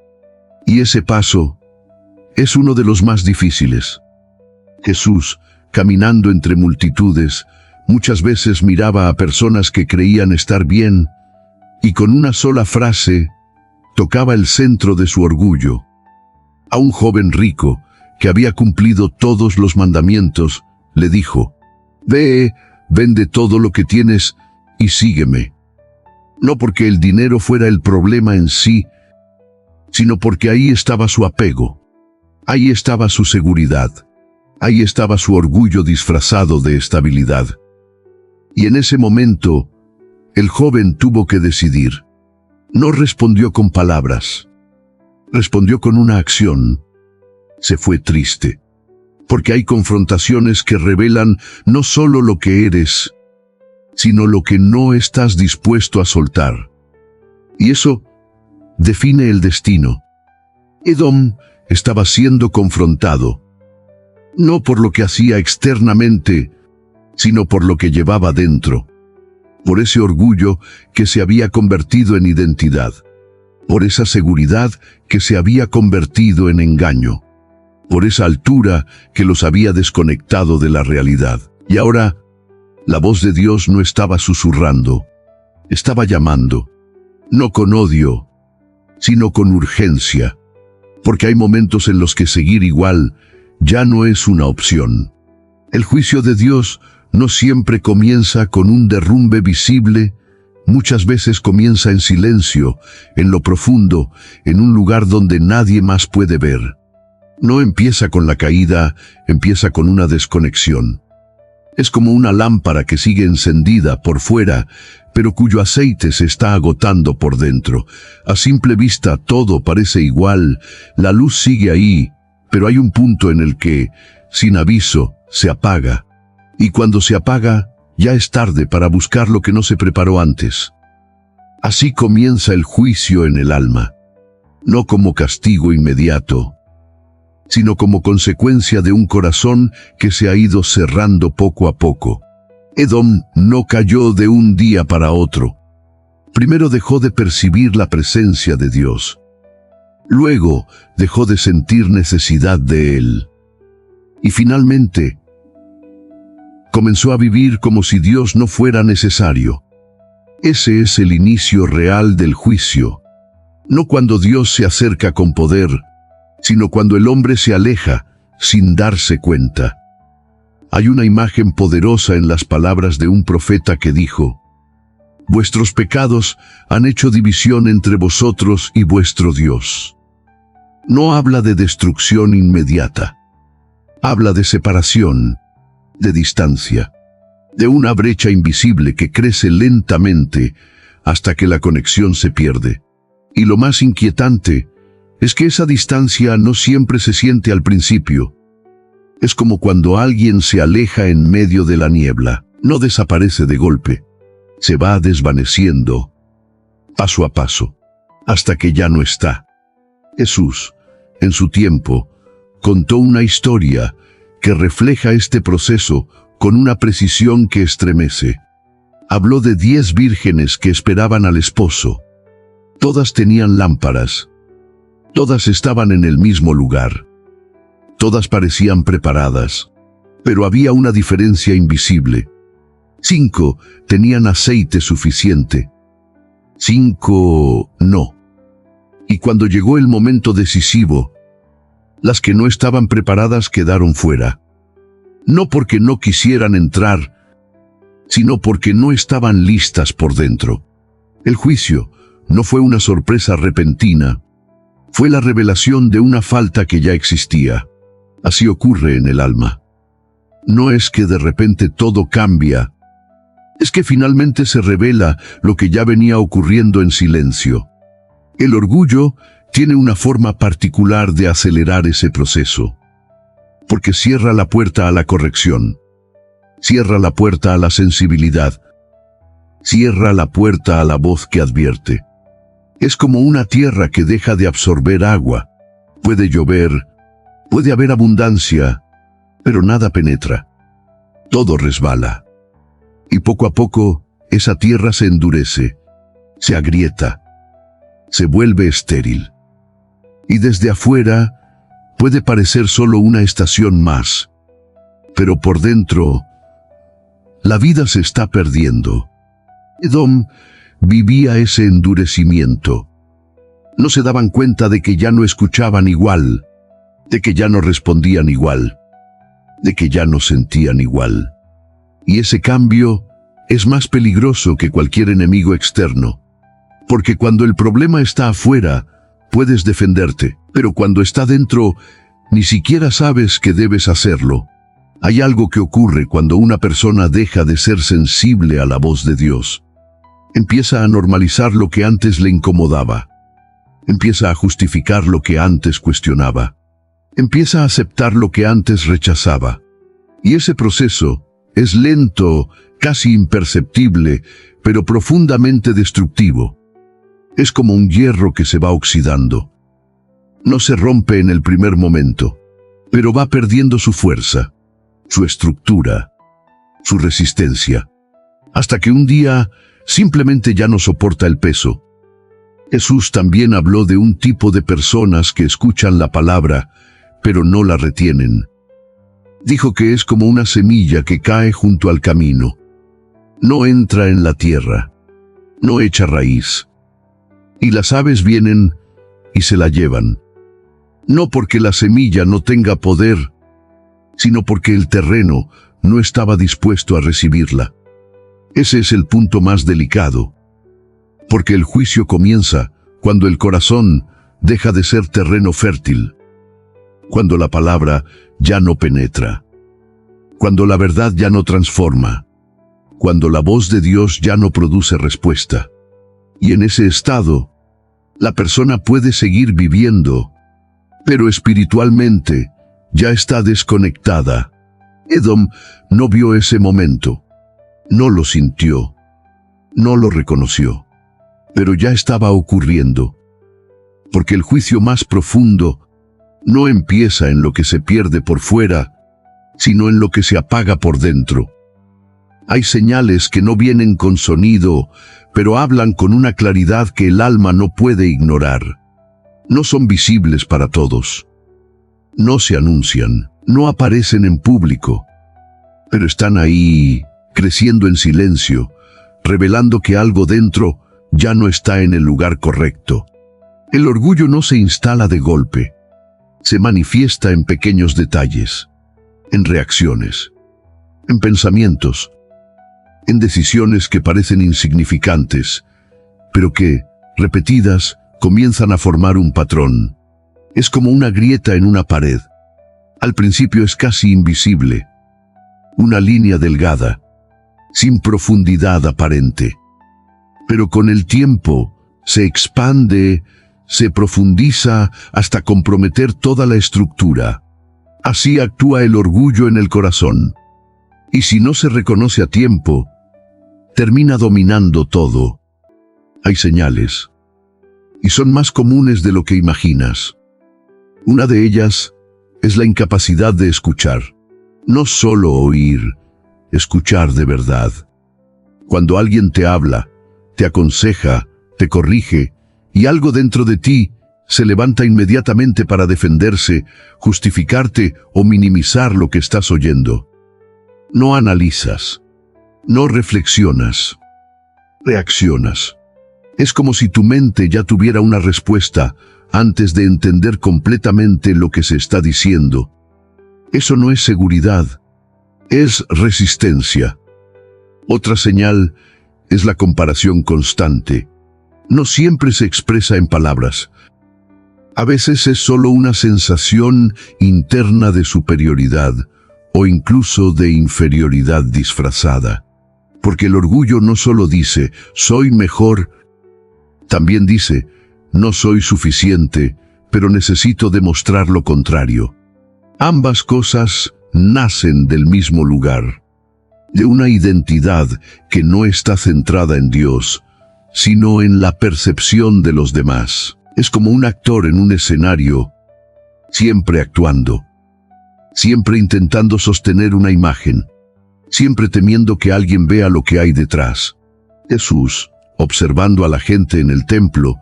Y ese paso es uno de los más difíciles. Jesús, caminando entre multitudes, muchas veces miraba a personas que creían estar bien y con una sola frase tocaba el centro de su orgullo. A un joven rico que había cumplido todos los mandamientos, le dijo, «Ve, vende todo lo que tienes y sígueme». No porque el dinero fuera el problema en sí, sino porque ahí estaba su apego, ahí estaba su seguridad, ahí estaba su orgullo disfrazado de estabilidad. Y en ese momento, el joven tuvo que decidir. No respondió con palabras, respondió con una acción. Se fue triste, porque hay confrontaciones que revelan no solo lo que eres, sino lo que no estás dispuesto a soltar. Y eso define el destino. Edom estaba siendo confrontado, no por lo que hacía externamente, sino por lo que llevaba dentro, por ese orgullo que se había convertido en identidad, por esa seguridad que se había convertido en engaño, por esa altura que los había desconectado de la realidad. Y ahora, la voz de Dios no estaba susurrando, estaba llamando, no con odio, sino con urgencia, porque hay momentos en los que seguir igual ya no es una opción. El juicio de Dios no siempre comienza con un derrumbe visible, muchas veces comienza en silencio, en lo profundo, en un lugar donde nadie más puede ver. No empieza con la caída, empieza con una desconexión. Es como una lámpara que sigue encendida por fuera, pero cuyo aceite se está agotando por dentro. A simple vista todo parece igual, la luz sigue ahí, pero hay un punto en el que, sin aviso, se apaga. Y cuando se apaga, ya es tarde para buscar lo que no se preparó antes. Así comienza el juicio en el alma, no como castigo inmediato, sino como consecuencia de un corazón que se ha ido cerrando poco a poco. Edom no cayó de un día para otro. Primero dejó de percibir la presencia de Dios. Luego dejó de sentir necesidad de Él. Y finalmente, comenzó a vivir como si Dios no fuera necesario. Ese es el inicio real del juicio. No cuando Dios se acerca con poder, sino cuando el hombre se aleja sin darse cuenta. Hay una imagen poderosa en las palabras de un profeta que dijo, «Vuestros pecados han hecho división entre vosotros y vuestro Dios». No habla de destrucción inmediata. Habla de separación, de distancia, de una brecha invisible que crece lentamente hasta que la conexión se pierde. Y lo más inquietante es que esa distancia no siempre se siente al principio. Es como cuando alguien se aleja en medio de la niebla. No desaparece de golpe. Se va desvaneciendo, paso a paso, hasta que ya no está. Jesús, en su tiempo, contó una historia que refleja este proceso con una precisión que estremece. Habló de 10 vírgenes que esperaban al esposo. Todas tenían lámparas. Todas estaban en el mismo lugar. Todas parecían preparadas. Pero había una diferencia invisible. 5 tenían aceite suficiente. 5 no. Y cuando llegó el momento decisivo, las que no estaban preparadas quedaron fuera. No porque no quisieran entrar, sino porque no estaban listas por dentro. El juicio no fue una sorpresa repentina, fue la revelación de una falta que ya existía. Así ocurre en el alma. No es que de repente todo cambia, es que finalmente se revela lo que ya venía ocurriendo en silencio. El orgullo tiene una forma particular de acelerar ese proceso, porque cierra la puerta a la corrección, cierra la puerta a la sensibilidad, cierra la puerta a la voz que advierte. Es como una tierra que deja de absorber agua. Puede llover, puede haber abundancia, pero nada penetra. Todo resbala. Y poco a poco, esa tierra se endurece, se agrieta, se vuelve estéril. Y desde afuera puede parecer solo una estación más, pero por dentro la vida se está perdiendo. Edom vivía ese endurecimiento. No se daban cuenta de que ya no escuchaban igual, de que ya no respondían igual, de que ya no sentían igual. Y ese cambio es más peligroso que cualquier enemigo externo, porque cuando el problema está afuera, puedes defenderte, pero cuando está dentro, ni siquiera sabes que debes hacerlo. Hay algo que ocurre cuando una persona deja de ser sensible a la voz de Dios. Empieza a normalizar lo que antes le incomodaba. Empieza a justificar lo que antes cuestionaba. Empieza a aceptar lo que antes rechazaba. Y ese proceso es lento, casi imperceptible, pero profundamente destructivo. Es como un hierro que se va oxidando. No se rompe en el primer momento, pero va perdiendo su fuerza, su estructura, su resistencia, hasta que un día simplemente ya no soporta el peso. Jesús también habló de un tipo de personas que escuchan la palabra, pero no la retienen. Dijo que es como una semilla que cae junto al camino. No entra en la tierra, no echa raíz. Y las aves vienen y se la llevan. No porque la semilla no tenga poder, sino porque el terreno no estaba dispuesto a recibirla. Ese es el punto más delicado, porque el juicio comienza cuando el corazón deja de ser terreno fértil, cuando la palabra ya no penetra, cuando la verdad ya no transforma, cuando la voz de Dios ya no produce respuesta. Y en ese estado, la persona puede seguir viviendo, pero espiritualmente ya está desconectada. Edom no vio ese momento, no lo sintió, no lo reconoció, pero ya estaba ocurriendo, porque el juicio más profundo no empieza en lo que se pierde por fuera, sino en lo que se apaga por dentro. Hay señales que no vienen con sonido, pero hablan con una claridad que el alma no puede ignorar. No son visibles para todos. No se anuncian, no aparecen en público, pero están ahí, creciendo en silencio, revelando que algo dentro ya no está en el lugar correcto. El orgullo no se instala de golpe. Se manifiesta en pequeños detalles, en reacciones, en pensamientos, en decisiones que parecen insignificantes, pero que, repetidas, comienzan a formar un patrón. Es como una grieta en una pared. Al principio es casi invisible, una línea delgada, sin profundidad aparente. Pero con el tiempo se expande, se profundiza hasta comprometer toda la estructura. Así actúa el orgullo en el corazón. Y si no se reconoce a tiempo, termina dominando todo. Hay señales, y son más comunes de lo que imaginas. Una de ellas es la incapacidad de escuchar. No solo oír, escuchar de verdad. Cuando alguien te habla, te aconseja, te corrige, y algo dentro de ti se levanta inmediatamente para defenderse, justificarte o minimizar lo que estás oyendo. No analizas, no reflexionas, reaccionas. Es como si tu mente ya tuviera una respuesta antes de entender completamente lo que se está diciendo. Eso no es seguridad, es resistencia. Otra señal es la comparación constante. No siempre se expresa en palabras. A veces es solo una sensación interna de superioridad o incluso de inferioridad disfrazada. Porque el orgullo no solo dice, soy mejor, también dice, no soy suficiente, pero necesito demostrar lo contrario. Ambas cosas nacen del mismo lugar, de una identidad que no está centrada en Dios, sino en la percepción de los demás. Es como un actor en un escenario, siempre actuando, siempre intentando sostener una imagen, siempre temiendo que alguien vea lo que hay detrás. Jesús, observando a la gente en el templo,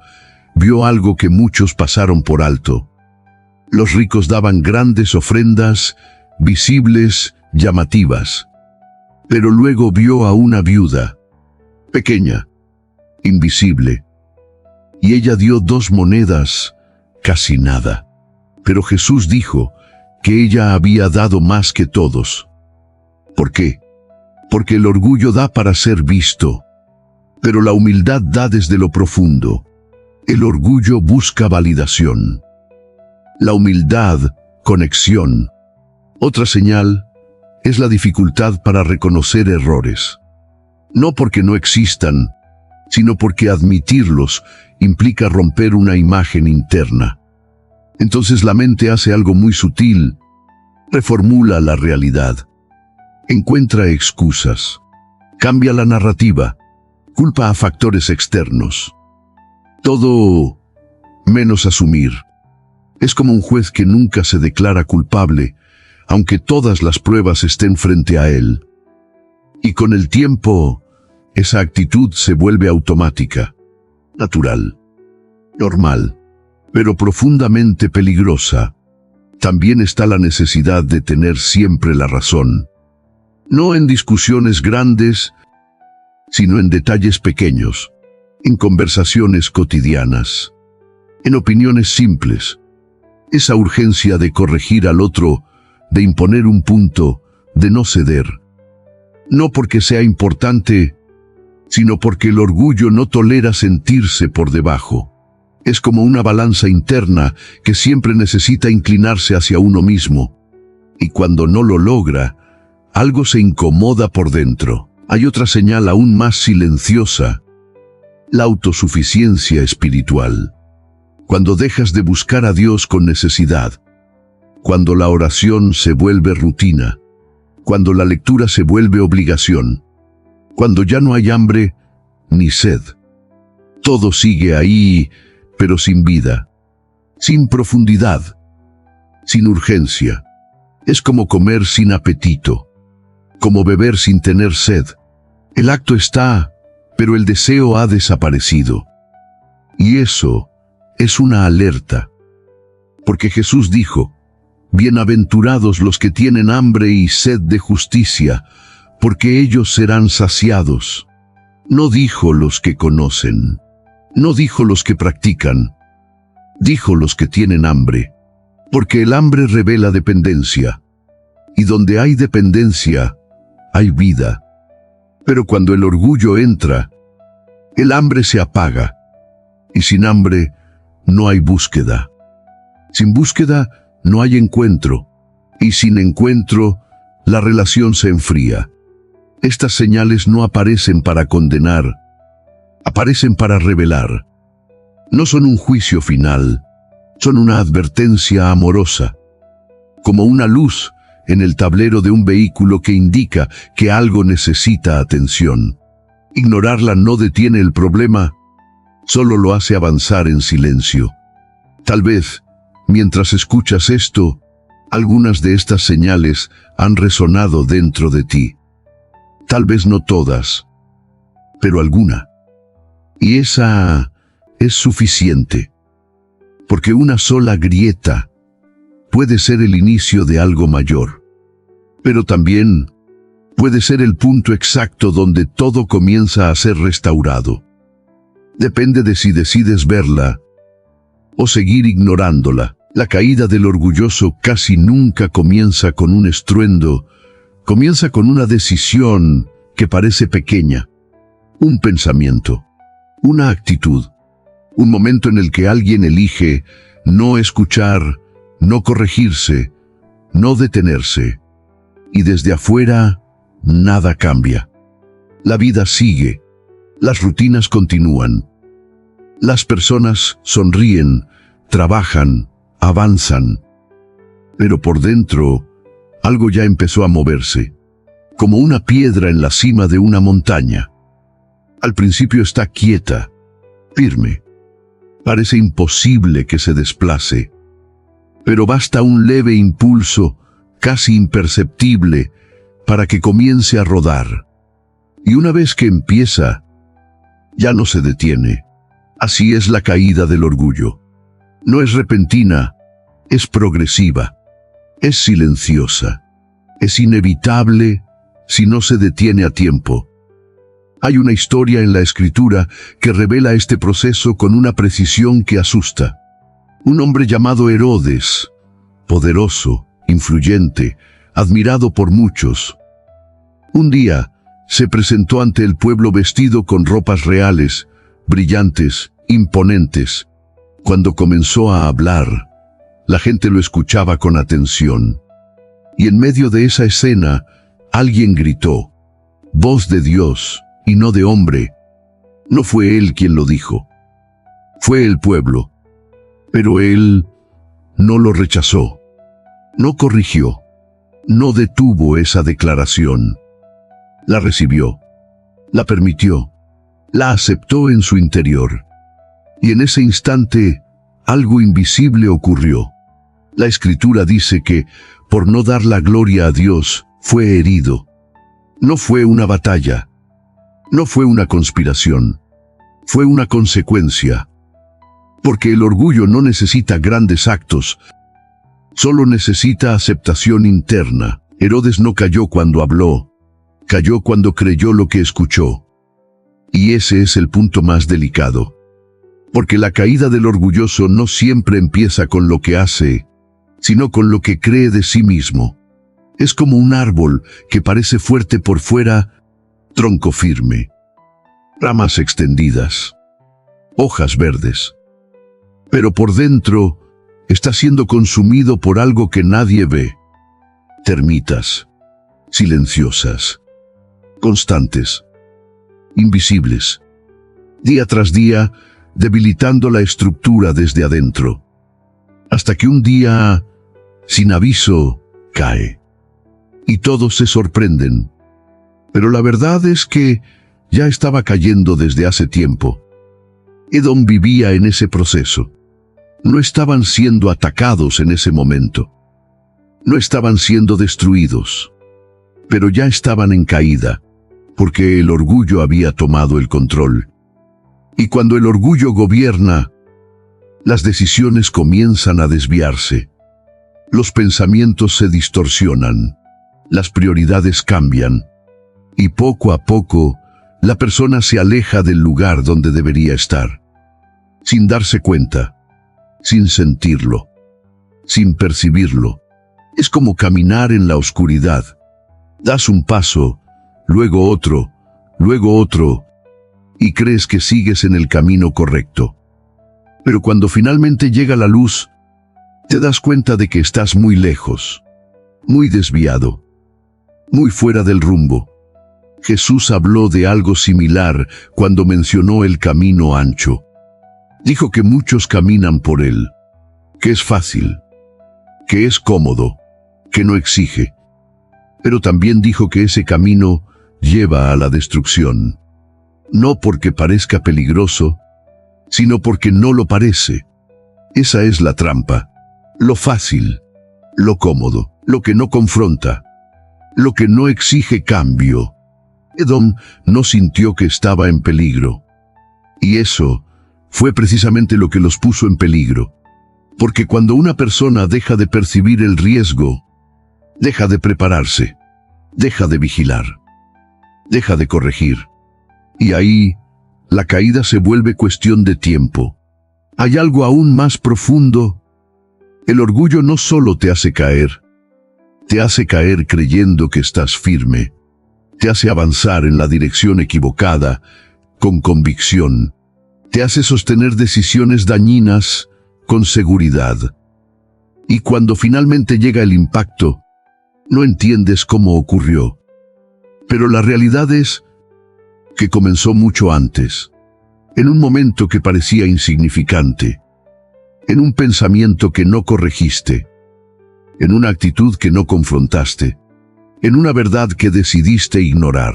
vio algo que muchos pasaron por alto. Los ricos daban grandes ofrendas, visibles, llamativas. Pero luego vio a una viuda, pequeña, invisible, y ella dio 2 monedas, casi nada. Pero Jesús dijo que ella había dado más que todos. ¿Por qué? Porque el orgullo da para ser visto, pero la humildad da desde lo profundo. El orgullo busca validación. La humildad, conexión. Otra señal es la dificultad para reconocer errores. No porque no existan, sino porque admitirlos implica romper una imagen interna. Entonces la mente hace algo muy sutil, reformula la realidad, encuentra excusas, cambia la narrativa, culpa a factores externos. Todo menos asumir. Es como un juez que nunca se declara culpable, aunque todas las pruebas estén frente a él. Y con el tiempo, esa actitud se vuelve automática, natural, normal, pero profundamente peligrosa. También está la necesidad de tener siempre la razón. No en discusiones grandes, sino en detalles pequeños, en conversaciones cotidianas, en opiniones simples. Esa urgencia de corregir al otro, de imponer un punto, de no ceder. No porque sea importante, sino porque el orgullo no tolera sentirse por debajo. Es como una balanza interna que siempre necesita inclinarse hacia uno mismo. Y cuando no lo logra, algo se incomoda por dentro. Hay otra señal aún más silenciosa: la autosuficiencia espiritual. Cuando dejas de buscar a Dios con necesidad, cuando la oración se vuelve rutina, cuando la lectura se vuelve obligación, cuando ya no hay hambre ni sed. Todo sigue ahí, pero sin vida, sin profundidad, sin urgencia. Es como comer sin apetito, como beber sin tener sed. El acto está, pero el deseo ha desaparecido. Y eso es una alerta, porque Jesús dijo: bienaventurados los que tienen hambre y sed de justicia, porque ellos serán saciados. No dijo los que conocen, no dijo los que practican, dijo los que tienen hambre, porque el hambre revela dependencia, y donde hay dependencia, hay vida. Pero cuando el orgullo entra, el hambre se apaga, y sin hambre no hay búsqueda. Sin búsqueda no hay encuentro, y sin encuentro la relación se enfría. Estas señales no aparecen para condenar, aparecen para revelar. No son un juicio final, son una advertencia amorosa, como una luz en el tablero de un vehículo que indica que algo necesita atención. Ignorarla no detiene el problema, solo lo hace avanzar en silencio. Tal vez, mientras escuchas esto, algunas de estas señales han resonado dentro de ti. Tal vez no todas, pero alguna. Y esa es suficiente, porque una sola grieta puede ser el inicio de algo mayor, pero también puede ser el punto exacto donde todo comienza a ser restaurado. Depende de si decides verla o seguir ignorándola. La caída del orgulloso casi nunca comienza con un estruendo, comienza con una decisión que parece pequeña, un pensamiento, una actitud, un momento en el que alguien elige no escuchar, no corregirse, no detenerse, y desde afuera nada cambia. La vida sigue, las rutinas continúan, las personas sonríen, trabajan, avanzan, pero por dentro algo ya empezó a moverse, como una piedra en la cima de una montaña. Al principio está quieta, firme. Parece imposible que se desplace, pero basta un leve impulso, casi imperceptible, para que comience a rodar. Y una vez que empieza, ya no se detiene. Así es la caída del orgullo. No es repentina, es progresiva, es silenciosa, es inevitable si no se detiene a tiempo. Hay una historia en la Escritura que revela este proceso con una precisión que asusta. Un hombre llamado Herodes, poderoso, influyente, admirado por muchos. Un día se presentó ante el pueblo vestido con ropas reales, brillantes, imponentes. Cuando comenzó a hablar, la gente lo escuchaba con atención. Y en medio de esa escena, alguien gritó, «Voz de Dios y no de hombre». No fue él quien lo dijo, fue el pueblo. Pero él no lo rechazó, no corrigió, no detuvo esa declaración. La recibió, la permitió, la aceptó en su interior. Y en ese instante, algo invisible ocurrió. La Escritura dice que, por no dar la gloria a Dios, fue herido. No fue una batalla, no fue una conspiración, fue una consecuencia. Porque el orgullo no necesita grandes actos, solo necesita aceptación interna. Herodes no cayó cuando habló, cayó cuando creyó lo que escuchó. Y ese es el punto más delicado. Porque la caída del orgulloso no siempre empieza con lo que hace, sino con lo que cree de sí mismo. Es como un árbol que parece fuerte por fuera, tronco firme, ramas extendidas, hojas verdes. Pero por dentro está siendo consumido por algo que nadie ve. Termitas, silenciosas, constantes, invisibles, día tras día, debilitando la estructura desde adentro, hasta que un día, sin aviso, cae. Y todos se sorprenden. Pero la verdad es que ya estaba cayendo desde hace tiempo. Edom vivía en ese proceso. No estaban siendo atacados en ese momento. No estaban siendo destruidos. Pero ya estaban en caída, porque el orgullo había tomado el control. Y cuando el orgullo gobierna, las decisiones comienzan a desviarse. Los pensamientos se distorsionan, las prioridades cambian, y poco a poco, la persona se aleja del lugar donde debería estar, sin darse cuenta, sin sentirlo, sin percibirlo. Es como caminar en la oscuridad. Das un paso, luego otro, y crees que sigues en el camino correcto. Pero cuando finalmente llega la luz, te das cuenta de que estás muy lejos, muy desviado, muy fuera del rumbo. Jesús habló de algo similar cuando mencionó el camino ancho. Dijo que muchos caminan por él, que es fácil, que es cómodo, que no exige. Pero también dijo que ese camino lleva a la destrucción. No porque parezca peligroso, sino porque no lo parece. Esa es la trampa. Lo fácil, lo cómodo, lo que no confronta, lo que no exige cambio, Edom no sintió que estaba en peligro. Y eso fue precisamente lo que los puso en peligro. Porque cuando una persona deja de percibir el riesgo, deja de prepararse, deja de vigilar, deja de corregir. Y ahí, la caída se vuelve cuestión de tiempo. Hay algo aún más profundo. El orgullo no solo te hace caer creyendo que estás firme. Te hace avanzar en la dirección equivocada, con convicción. Te hace sostener decisiones dañinas con seguridad. Y cuando finalmente llega el impacto, no entiendes cómo ocurrió. Pero la realidad es que comenzó mucho antes, en un momento que parecía insignificante, en un pensamiento que no corregiste, en una actitud que no confrontaste, en una verdad que decidiste ignorar.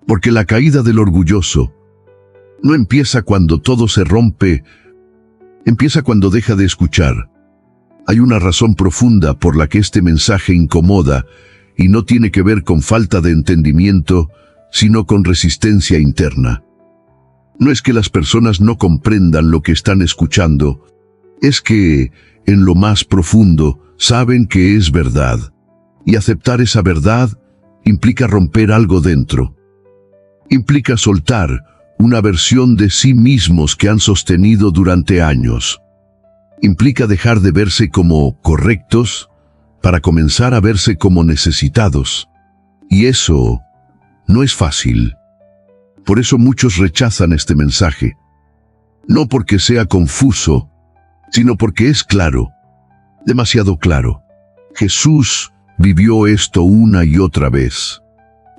Porque la caída del orgulloso no empieza cuando todo se rompe, empieza cuando deja de escuchar. Hay una razón profunda por la que este mensaje incomoda y no tiene que ver con falta de entendimiento, sino con resistencia interna. No es que las personas no comprendan lo que están escuchando, es que, en lo más profundo, saben que es verdad. Y aceptar esa verdad implica romper algo dentro. Implica soltar una versión de sí mismos que han sostenido durante años. Implica dejar de verse como correctos para comenzar a verse como necesitados. Y eso no es fácil. Por eso muchos rechazan este mensaje. No porque sea confuso, sino porque es claro, demasiado claro. Jesús vivió esto una y otra vez.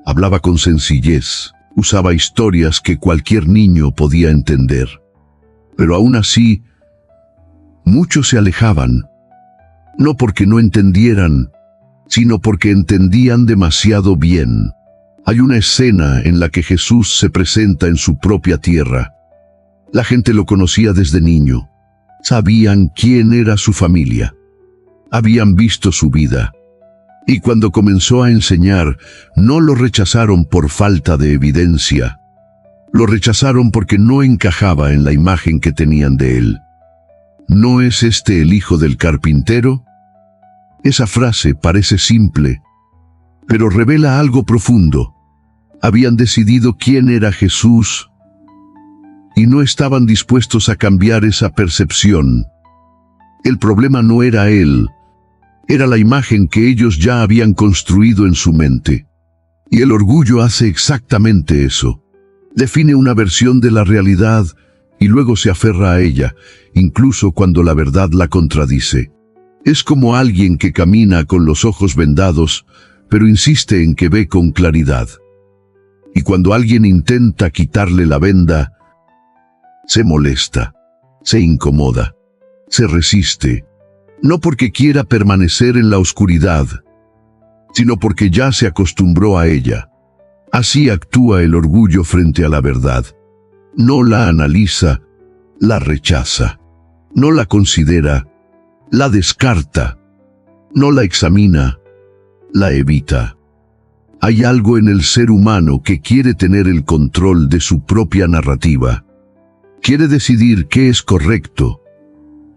Hablaba con sencillez, usaba historias que cualquier niño podía entender. Pero aún así, muchos se alejaban, no porque no entendieran, sino porque entendían demasiado bien. Hay una escena en la que Jesús se presenta en su propia tierra. La gente lo conocía desde niño. Sabían quién era su familia. Habían visto su vida. Y cuando comenzó a enseñar, no lo rechazaron por falta de evidencia. Lo rechazaron porque no encajaba en la imagen que tenían de él. ¿No es este el hijo del carpintero? Esa frase parece simple, pero revela algo profundo. Habían decidido quién era Jesús y no estaban dispuestos a cambiar esa percepción. El problema no era él, era la imagen que ellos ya habían construido en su mente. Y el orgullo hace exactamente eso. Define una versión de la realidad y luego se aferra a ella, incluso cuando la verdad la contradice. Es como alguien que camina con los ojos vendados, pero insiste en que ve con claridad. Y cuando alguien intenta quitarle la venda, se molesta, se incomoda, se resiste, no porque quiera permanecer en la oscuridad, sino porque ya se acostumbró a ella. Así actúa el orgullo frente a la verdad. No la analiza, la rechaza, no la considera, la descarta, no la examina, la evita. Hay algo en el ser humano que quiere tener el control de su propia narrativa. Quiere decidir qué es correcto,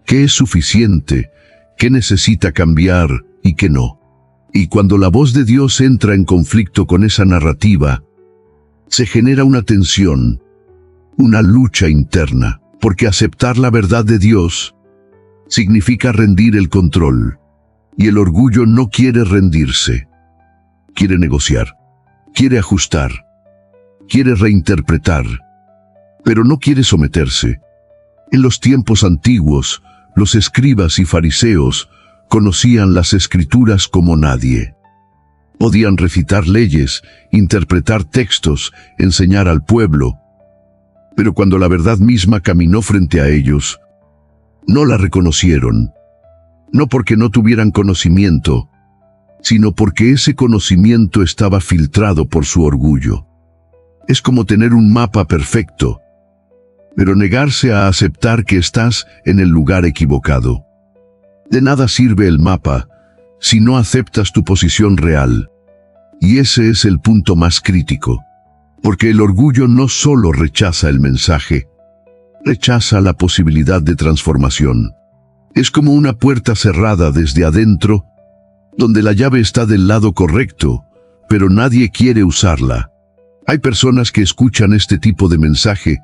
qué es suficiente, qué necesita cambiar y qué no. Y cuando la voz de Dios entra en conflicto con esa narrativa, se genera una tensión, una lucha interna, porque aceptar la verdad de Dios significa rendir el control, y el orgullo no quiere rendirse. Quiere negociar, quiere ajustar, quiere reinterpretar, pero no quiere someterse. En los tiempos antiguos, los escribas y fariseos conocían las escrituras como nadie. Podían recitar leyes, interpretar textos, enseñar al pueblo. Pero cuando la verdad misma caminó frente a ellos, no la reconocieron. No porque no tuvieran conocimiento, sino porque ese conocimiento estaba filtrado por su orgullo. Es como tener un mapa perfecto, pero negarse a aceptar que estás en el lugar equivocado. De nada sirve el mapa si no aceptas tu posición real. Y ese es el punto más crítico. Porque el orgullo no solo rechaza el mensaje, rechaza la posibilidad de transformación. Es como una puerta cerrada desde adentro, donde la llave está del lado correcto, pero nadie quiere usarla. Hay personas que escuchan este tipo de mensaje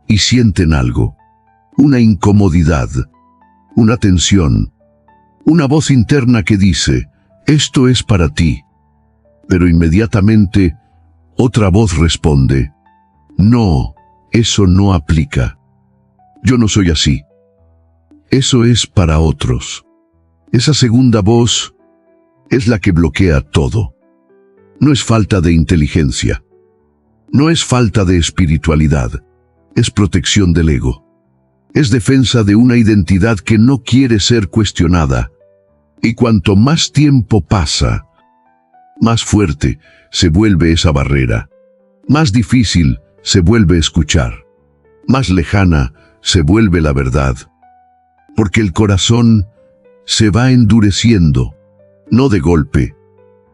y sienten algo, una incomodidad, una tensión, una voz interna que dice, esto es para ti. Pero inmediatamente, otra voz responde, no, eso no aplica. Yo no soy así. Eso es para otros. Esa segunda voz es la que bloquea todo. No es falta de inteligencia. No es falta de espiritualidad. Es protección del ego. Es defensa de una identidad que no quiere ser cuestionada. Y cuanto más tiempo pasa, más fuerte se vuelve esa barrera. Más difícil se vuelve escuchar. Más lejana se vuelve la verdad. Porque el corazón se va endureciendo, no de golpe,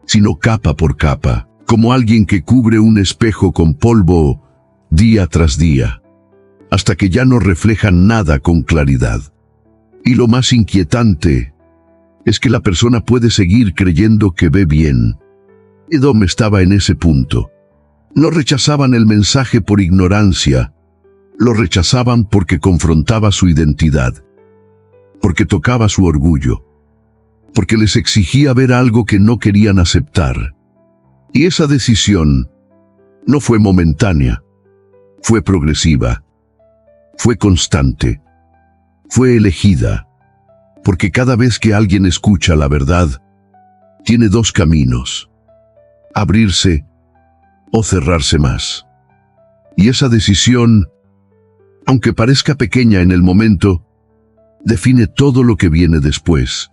sino capa por capa, como alguien que cubre un espejo con polvo día tras día, hasta que ya no refleja nada con claridad. Y lo más inquietante es que la persona puede seguir creyendo que ve bien. Edom estaba en ese punto. No rechazaban el mensaje por ignorancia, lo rechazaban porque confrontaba su identidad, porque tocaba su orgullo, porque les exigía ver algo que no querían aceptar. Y esa decisión no fue momentánea, fue progresiva, fue constante, fue elegida, porque cada vez que alguien escucha la verdad, tiene dos caminos: abrirse o cerrarse más. Y esa decisión, aunque parezca pequeña en el momento, define todo lo que viene después.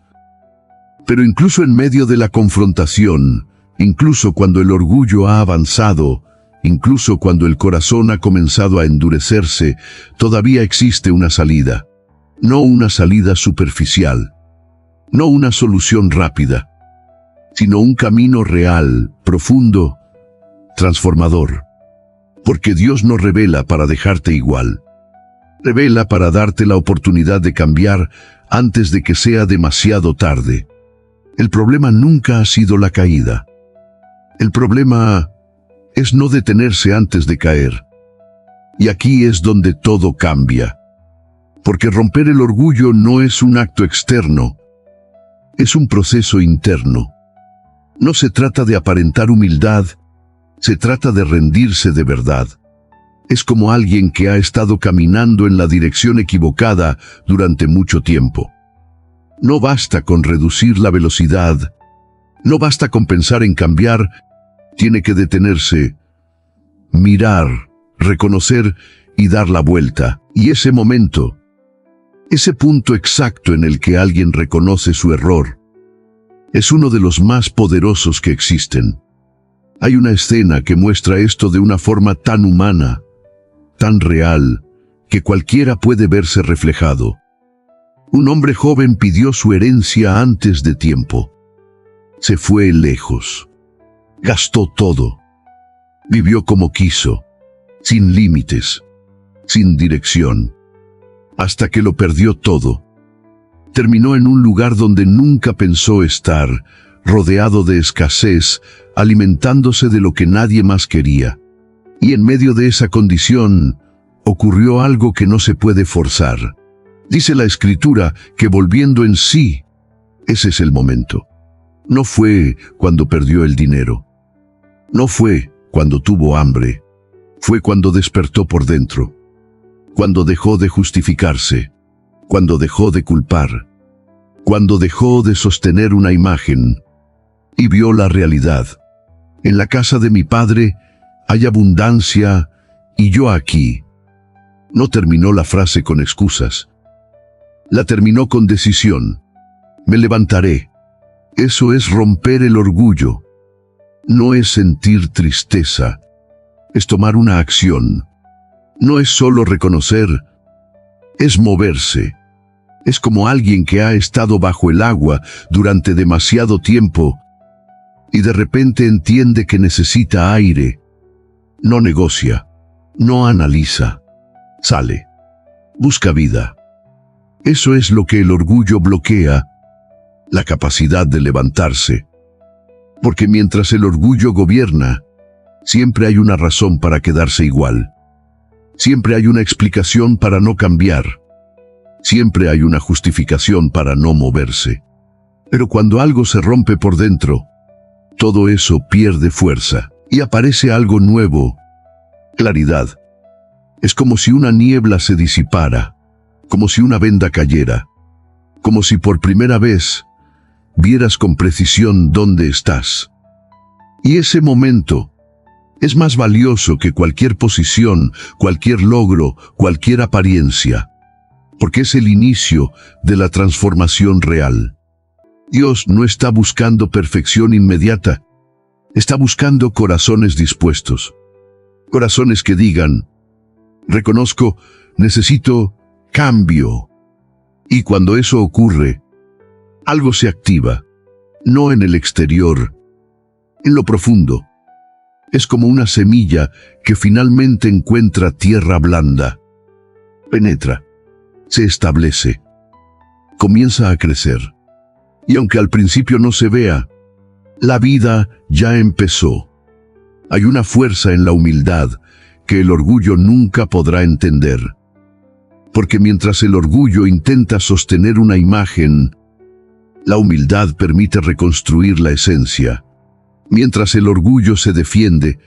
Pero incluso en medio de la confrontación, incluso cuando el orgullo ha avanzado, incluso cuando el corazón ha comenzado a endurecerse, todavía existe una salida. No una salida superficial, no una solución rápida, sino un camino real, profundo, transformador. Porque Dios no revela para dejarte igual. Revela para darte la oportunidad de cambiar antes de que sea demasiado tarde. El problema nunca ha sido la caída. El problema es no detenerse antes de caer. Y aquí es donde todo cambia. Porque romper el orgullo no es un acto externo, es un proceso interno. No se trata de aparentar humildad, se trata de rendirse de verdad. Es como alguien que ha estado caminando en la dirección equivocada durante mucho tiempo. No basta con reducir la velocidad, no basta con pensar en cambiar, tiene que detenerse, mirar, reconocer y dar la vuelta. Y ese momento, ese punto exacto en el que alguien reconoce su error, es uno de los más poderosos que existen. Hay una escena que muestra esto de una forma tan humana, tan real, que cualquiera puede verse reflejado. Un hombre joven pidió su herencia antes de tiempo. Se fue lejos. Gastó todo. Vivió como quiso, sin límites, sin dirección, hasta que lo perdió todo. Terminó en un lugar donde nunca pensó estar, rodeado de escasez, alimentándose de lo que nadie más quería. Y en medio de esa condición, ocurrió algo que no se puede forzar. Dice la Escritura que volviendo en sí, ese es el momento. No fue cuando perdió el dinero. No fue cuando tuvo hambre. Fue cuando despertó por dentro. Cuando dejó de justificarse. Cuando dejó de culpar. Cuando dejó de sostener una imagen. Y vio la realidad. En la casa de mi padre hay abundancia y yo aquí. No terminó la frase con excusas. La terminó con decisión. Me levantaré. Eso es romper el orgullo. No es sentir tristeza. Es tomar una acción. No es solo reconocer. Es moverse. Es como alguien que ha estado bajo el agua durante demasiado tiempo y de repente entiende que necesita aire. no negocia, no analiza, sale, busca vida. Eso es lo que el orgullo bloquea, la capacidad de levantarse. Porque mientras el orgullo gobierna, siempre hay una razón para quedarse igual. Siempre hay una explicación para no cambiar. Siempre hay una justificación para no moverse. Pero cuando algo se rompe por dentro, todo eso pierde fuerza y aparece algo nuevo, claridad. Es como si una niebla se disipara, como si una venda cayera, como si por primera vez vieras con precisión dónde estás. Y ese momento es más valioso que cualquier posición, cualquier logro, cualquier apariencia, porque es el inicio de la transformación real. Dios no está buscando perfección inmediata, está buscando corazones dispuestos. Corazones que digan, reconozco, necesito cambio. Y cuando eso ocurre, algo se activa, no en el exterior, en lo profundo. Es como una semilla que finalmente encuentra tierra blanda. Penetra, se establece, comienza a crecer. Y aunque al principio no se vea, la vida ya empezó. Hay una fuerza en la humildad que el orgullo nunca podrá entender. Porque mientras el orgullo intenta sostener una imagen, la humildad permite reconstruir la esencia. Mientras el orgullo se defiende,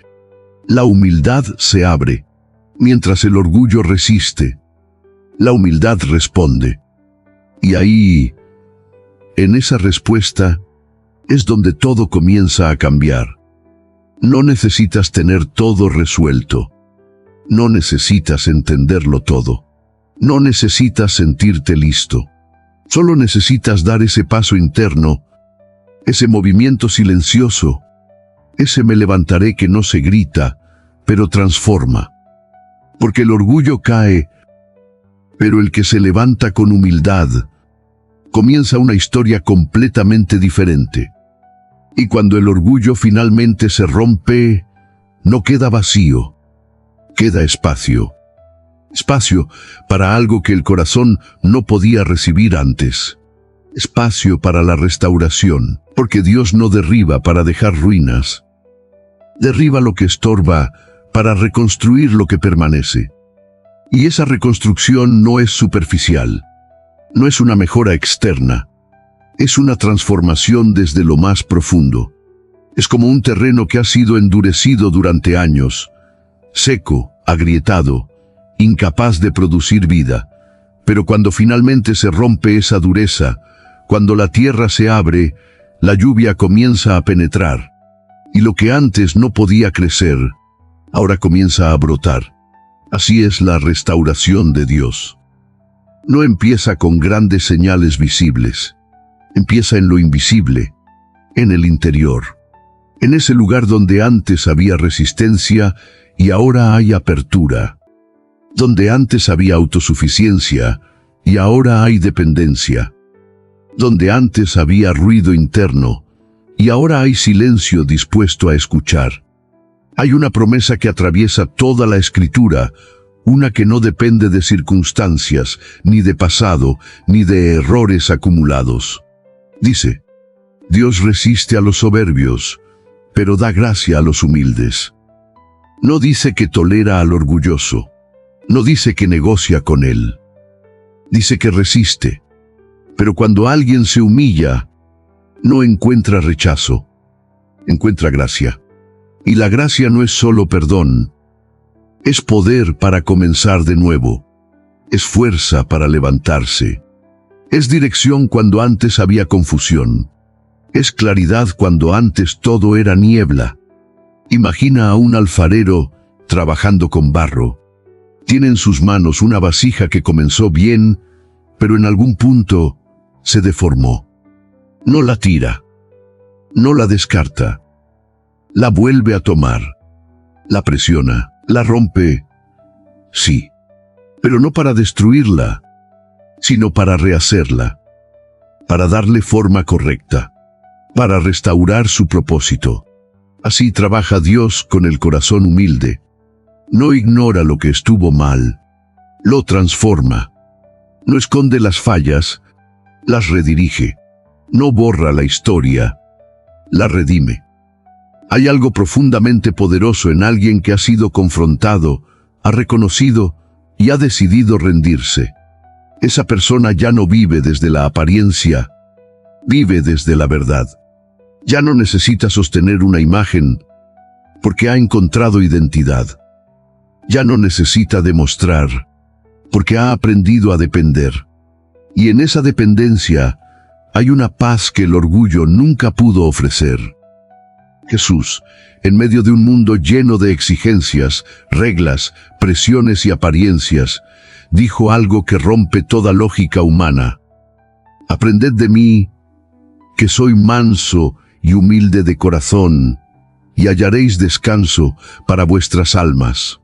la humildad se abre. Mientras el orgullo resiste, la humildad responde. Y ahí, en esa respuesta, es donde todo comienza a cambiar. No necesitas tener todo resuelto. No necesitas entenderlo todo. No necesitas sentirte listo. Solo necesitas dar ese paso interno, ese movimiento silencioso, ese me levantaré que no se grita, pero transforma. Porque el orgullo cae, pero el que se levanta con humildad, comienza una historia completamente diferente. Y cuando el orgullo finalmente se rompe, no queda vacío, queda espacio. Espacio para algo que el corazón no podía recibir antes. Espacio para la restauración, porque Dios no derriba para dejar ruinas. Derriba lo que estorba para reconstruir lo que permanece. Y esa reconstrucción no es superficial, no es una mejora externa, es una transformación desde lo más profundo. Es como un terreno que ha sido endurecido durante años, seco, agrietado, incapaz de producir vida. Pero cuando finalmente se rompe esa dureza, cuando la tierra se abre, la lluvia comienza a penetrar. Y lo que antes no podía crecer, ahora comienza a brotar. Así es la restauración de Dios. No empieza con grandes señales visibles. Empieza en lo invisible, en el interior. En ese lugar donde antes había resistencia y ahora hay apertura. Donde antes había autosuficiencia y ahora hay dependencia. Donde antes había ruido interno y ahora hay silencio dispuesto a escuchar. Hay una promesa que atraviesa toda la Escritura, una que no depende de circunstancias, ni de pasado, ni de errores acumulados. Dice, Dios resiste a los soberbios, pero da gracia a los humildes. No dice que tolera al orgulloso, no dice que negocia con él. Dice que resiste, pero cuando alguien se humilla, no encuentra rechazo, encuentra gracia. Y la gracia no es solo perdón, es poder para comenzar de nuevo, es fuerza para levantarse, es dirección cuando antes había confusión, es claridad cuando antes todo era niebla. Imagina a un alfarero trabajando con barro. Tiene en sus manos una vasija que comenzó bien, pero en algún punto se deformó. No la tira, no la descarta, la vuelve a tomar, la presiona, la rompe, sí, pero no para destruirla, sino para rehacerla, para darle forma correcta, para restaurar su propósito. Así trabaja Dios con el corazón humilde. No ignora lo que estuvo mal, lo transforma. No esconde las fallas, las redirige. No borra la historia, la redime. Hay algo profundamente poderoso en alguien que ha sido confrontado, ha reconocido y ha decidido rendirse. Esa persona ya no vive desde la apariencia, vive desde la verdad. Ya no necesita sostener una imagen, porque ha encontrado identidad. Ya no necesita demostrar, porque ha aprendido a depender. Y en esa dependencia hay una paz que el orgullo nunca pudo ofrecer. Jesús, en medio de un mundo lleno de exigencias, reglas, presiones y apariencias, dijo algo que rompe toda lógica humana. Aprended de mí, que soy manso y humilde de corazón, y hallaréis descanso para vuestras almas.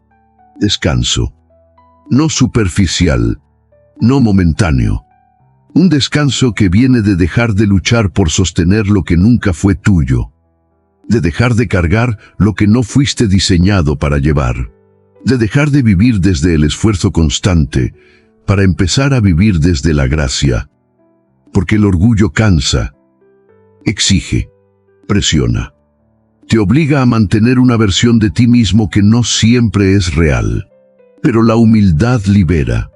Descanso. No superficial, no momentáneo. Un descanso que viene de dejar de luchar por sostener lo que nunca fue tuyo, de dejar de cargar lo que no fuiste diseñado para llevar, de dejar de vivir desde el esfuerzo constante para empezar a vivir desde la gracia. Porque el orgullo cansa, exige, presiona. Te obliga a mantener una versión de ti mismo que no siempre es real. Pero la humildad libera,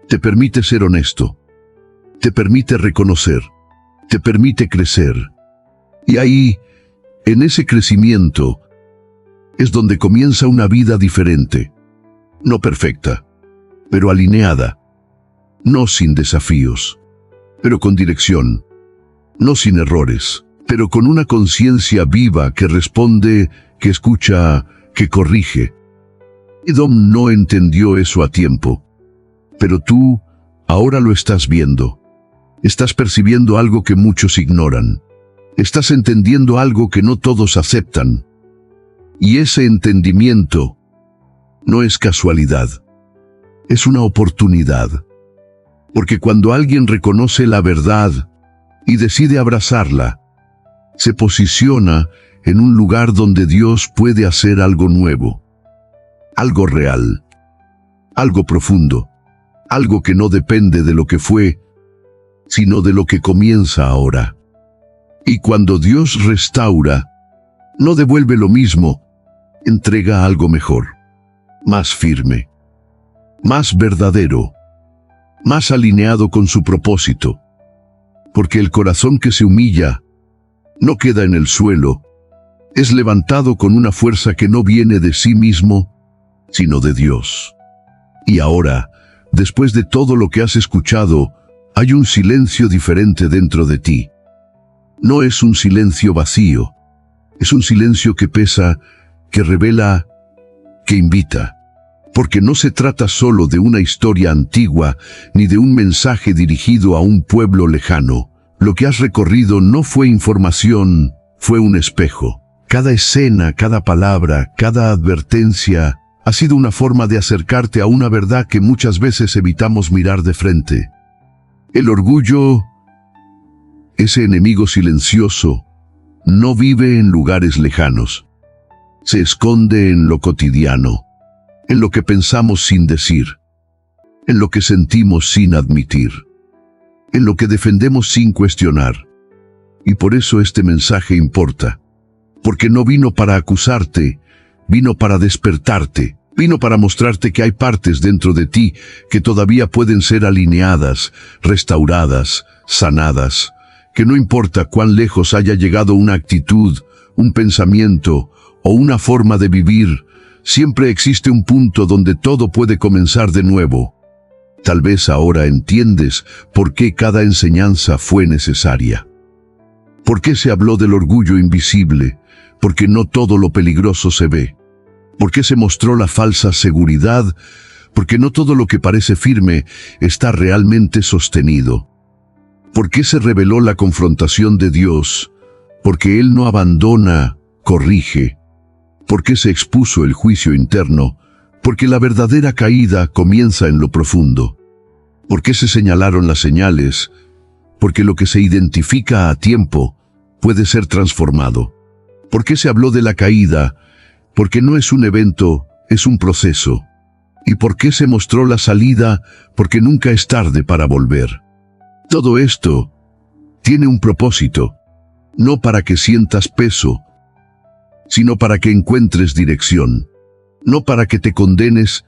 te permite ser honesto, te permite reconocer, te permite crecer. Y ahí, en ese crecimiento, es donde comienza una vida diferente. No perfecta, pero alineada. No sin desafíos, pero con dirección. No sin errores, pero con una conciencia viva que responde, que escucha, que corrige. Edom no entendió eso a tiempo, pero tú ahora lo estás viendo. Estás percibiendo algo que muchos ignoran. Estás entendiendo algo que no todos aceptan. Y ese entendimiento no es casualidad, es una oportunidad. Porque cuando alguien reconoce la verdad y decide abrazarla, se posiciona en un lugar donde Dios puede hacer algo nuevo, algo real, algo profundo, algo que no depende de lo que fue, sino de lo que comienza ahora. Y cuando Dios restaura, no devuelve lo mismo, entrega algo mejor, más firme, más verdadero, más alineado con su propósito. Porque el corazón que se humilla no queda en el suelo, es levantado con una fuerza que no viene de sí mismo, sino de Dios. Y ahora, después de todo lo que has escuchado, hay un silencio diferente dentro de ti. No es un silencio vacío, es un silencio que pesa, que revela, que invita. Porque no se trata solo de una historia antigua, ni de un mensaje dirigido a un pueblo lejano. Lo que has recorrido no fue información, fue un espejo. Cada escena, cada palabra, cada advertencia ha sido una forma de acercarte a una verdad que muchas veces evitamos mirar de frente. El orgullo, ese enemigo silencioso, no vive en lugares lejanos. Se esconde en lo cotidiano, en lo que pensamos sin decir, en lo que sentimos sin admitir, en lo que defendemos sin cuestionar. Y por eso este mensaje importa, porque no vino para acusarte, vino para despertarte, vino para mostrarte que hay partes dentro de ti que todavía pueden ser alineadas, restauradas, sanadas, que no importa cuán lejos haya llegado una actitud, un pensamiento o una forma de vivir, siempre existe un punto donde todo puede comenzar de nuevo. Tal vez ahora entiendes por qué cada enseñanza fue necesaria. ¿Por qué se habló del orgullo invisible? Porque no todo lo peligroso se ve. ¿Por qué se mostró la falsa seguridad? Porque no todo lo que parece firme está realmente sostenido. ¿Por qué se reveló la confrontación de Dios? Porque Él no abandona, corrige. ¿Por qué se expuso el juicio interno? Porque la verdadera caída comienza en lo profundo. ¿Por qué se señalaron las señales? Porque lo que se identifica a tiempo puede ser transformado. ¿Por qué se habló de la caída? Porque no es un evento, Es un proceso. ¿Y por qué se mostró la salida? Porque nunca es tarde para volver. Todo esto tiene un propósito, no para que sientas peso, sino para que encuentres dirección, no para que te condenes,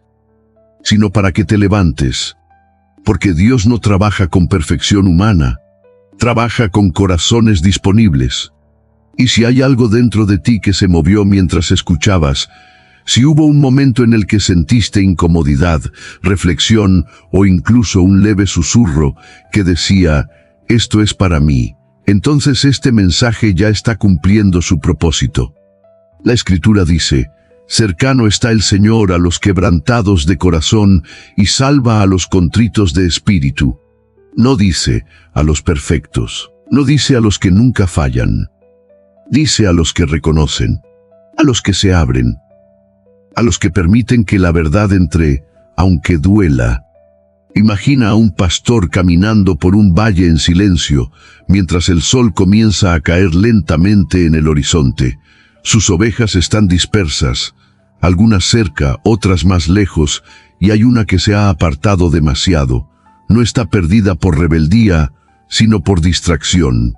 sino para que te levantes, porque Dios no trabaja con perfección humana, trabaja con corazones disponibles. Y si hay algo dentro de ti que se movió mientras escuchabas, si hubo un momento en el que sentiste incomodidad, reflexión o incluso un leve susurro que decía, esto es para mí, entonces este mensaje ya está cumpliendo su propósito. La Escritura dice, cercano está el Señor a los quebrantados de corazón y salva a los contritos de espíritu. No dice a los perfectos, no dice a los que nunca fallan. Dice a los que reconocen, a los que se abren, a los que permiten que la verdad entre, aunque duela. Imagina a un pastor caminando por un valle en silencio, mientras el sol comienza a caer lentamente en el horizonte. Sus ovejas están dispersas, algunas cerca, otras más lejos, y hay una que se ha apartado demasiado. No está perdida por rebeldía, sino por distracción.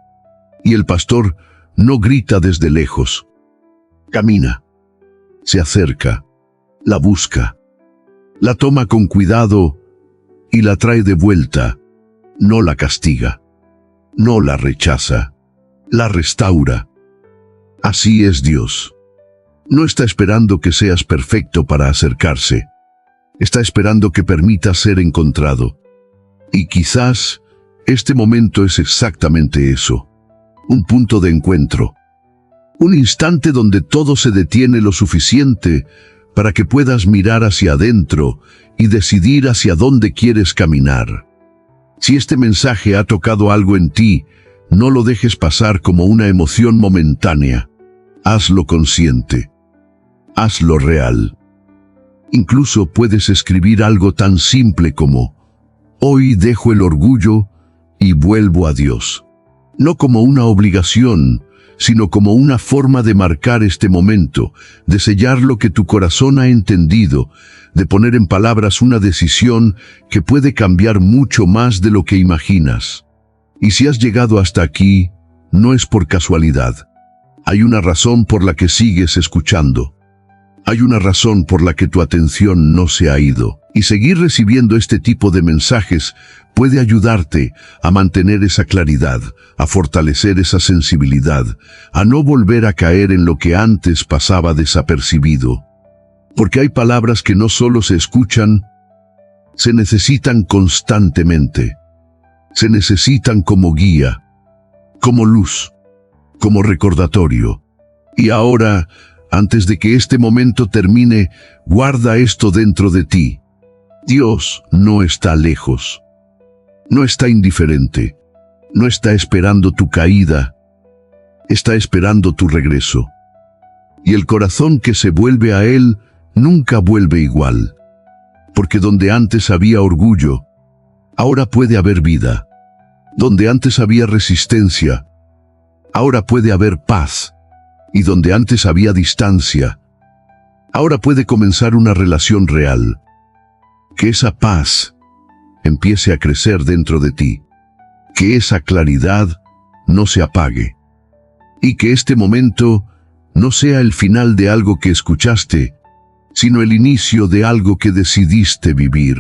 Y el pastor no grita desde lejos. Camina, se acerca, la busca, la toma con cuidado y la trae de vuelta. No la castiga, no la rechaza, la restaura. Así es Dios. No está esperando que seas perfecto para acercarse. Está esperando que permitas ser encontrado. Y quizás este momento es exactamente eso. Un punto de encuentro. Un instante donde todo se detiene lo suficiente para que puedas mirar hacia adentro y decidir hacia dónde quieres caminar. Si este mensaje ha tocado algo en ti, no lo dejes pasar como una emoción momentánea. Hazlo consciente. Hazlo real. Incluso puedes escribir algo tan simple como, hoy dejo el orgullo y vuelvo a Dios. No como una obligación, sino como una forma de marcar este momento, de sellar lo que tu corazón ha entendido, de poner en palabras una decisión que puede cambiar mucho más de lo que imaginas. Y si has llegado hasta aquí, no es por casualidad. Hay una razón por la que sigues escuchando. Hay una razón por la que tu atención no se ha ido. Y seguir recibiendo este tipo de mensajes puede ayudarte a mantener esa claridad, a fortalecer esa sensibilidad, a no volver a caer en lo que antes pasaba desapercibido. Porque hay palabras que no solo se escuchan, se necesitan constantemente. Se necesitan como guía, como luz, como recordatorio. Y ahora, antes de que este momento termine, guarda esto dentro de ti. Dios no está lejos. No está indiferente. No está esperando tu caída. Está esperando tu regreso. Y el corazón que se vuelve a Él nunca vuelve igual. Porque donde antes había orgullo, ahora puede haber vida. Donde antes había resistencia, ahora puede haber paz. Y donde antes había distancia, ahora puede comenzar una relación real. Que esa paz empiece a crecer dentro de ti. Que esa claridad no se apague. Y que este momento no sea el final de algo que escuchaste, sino el inicio de algo que decidiste vivir.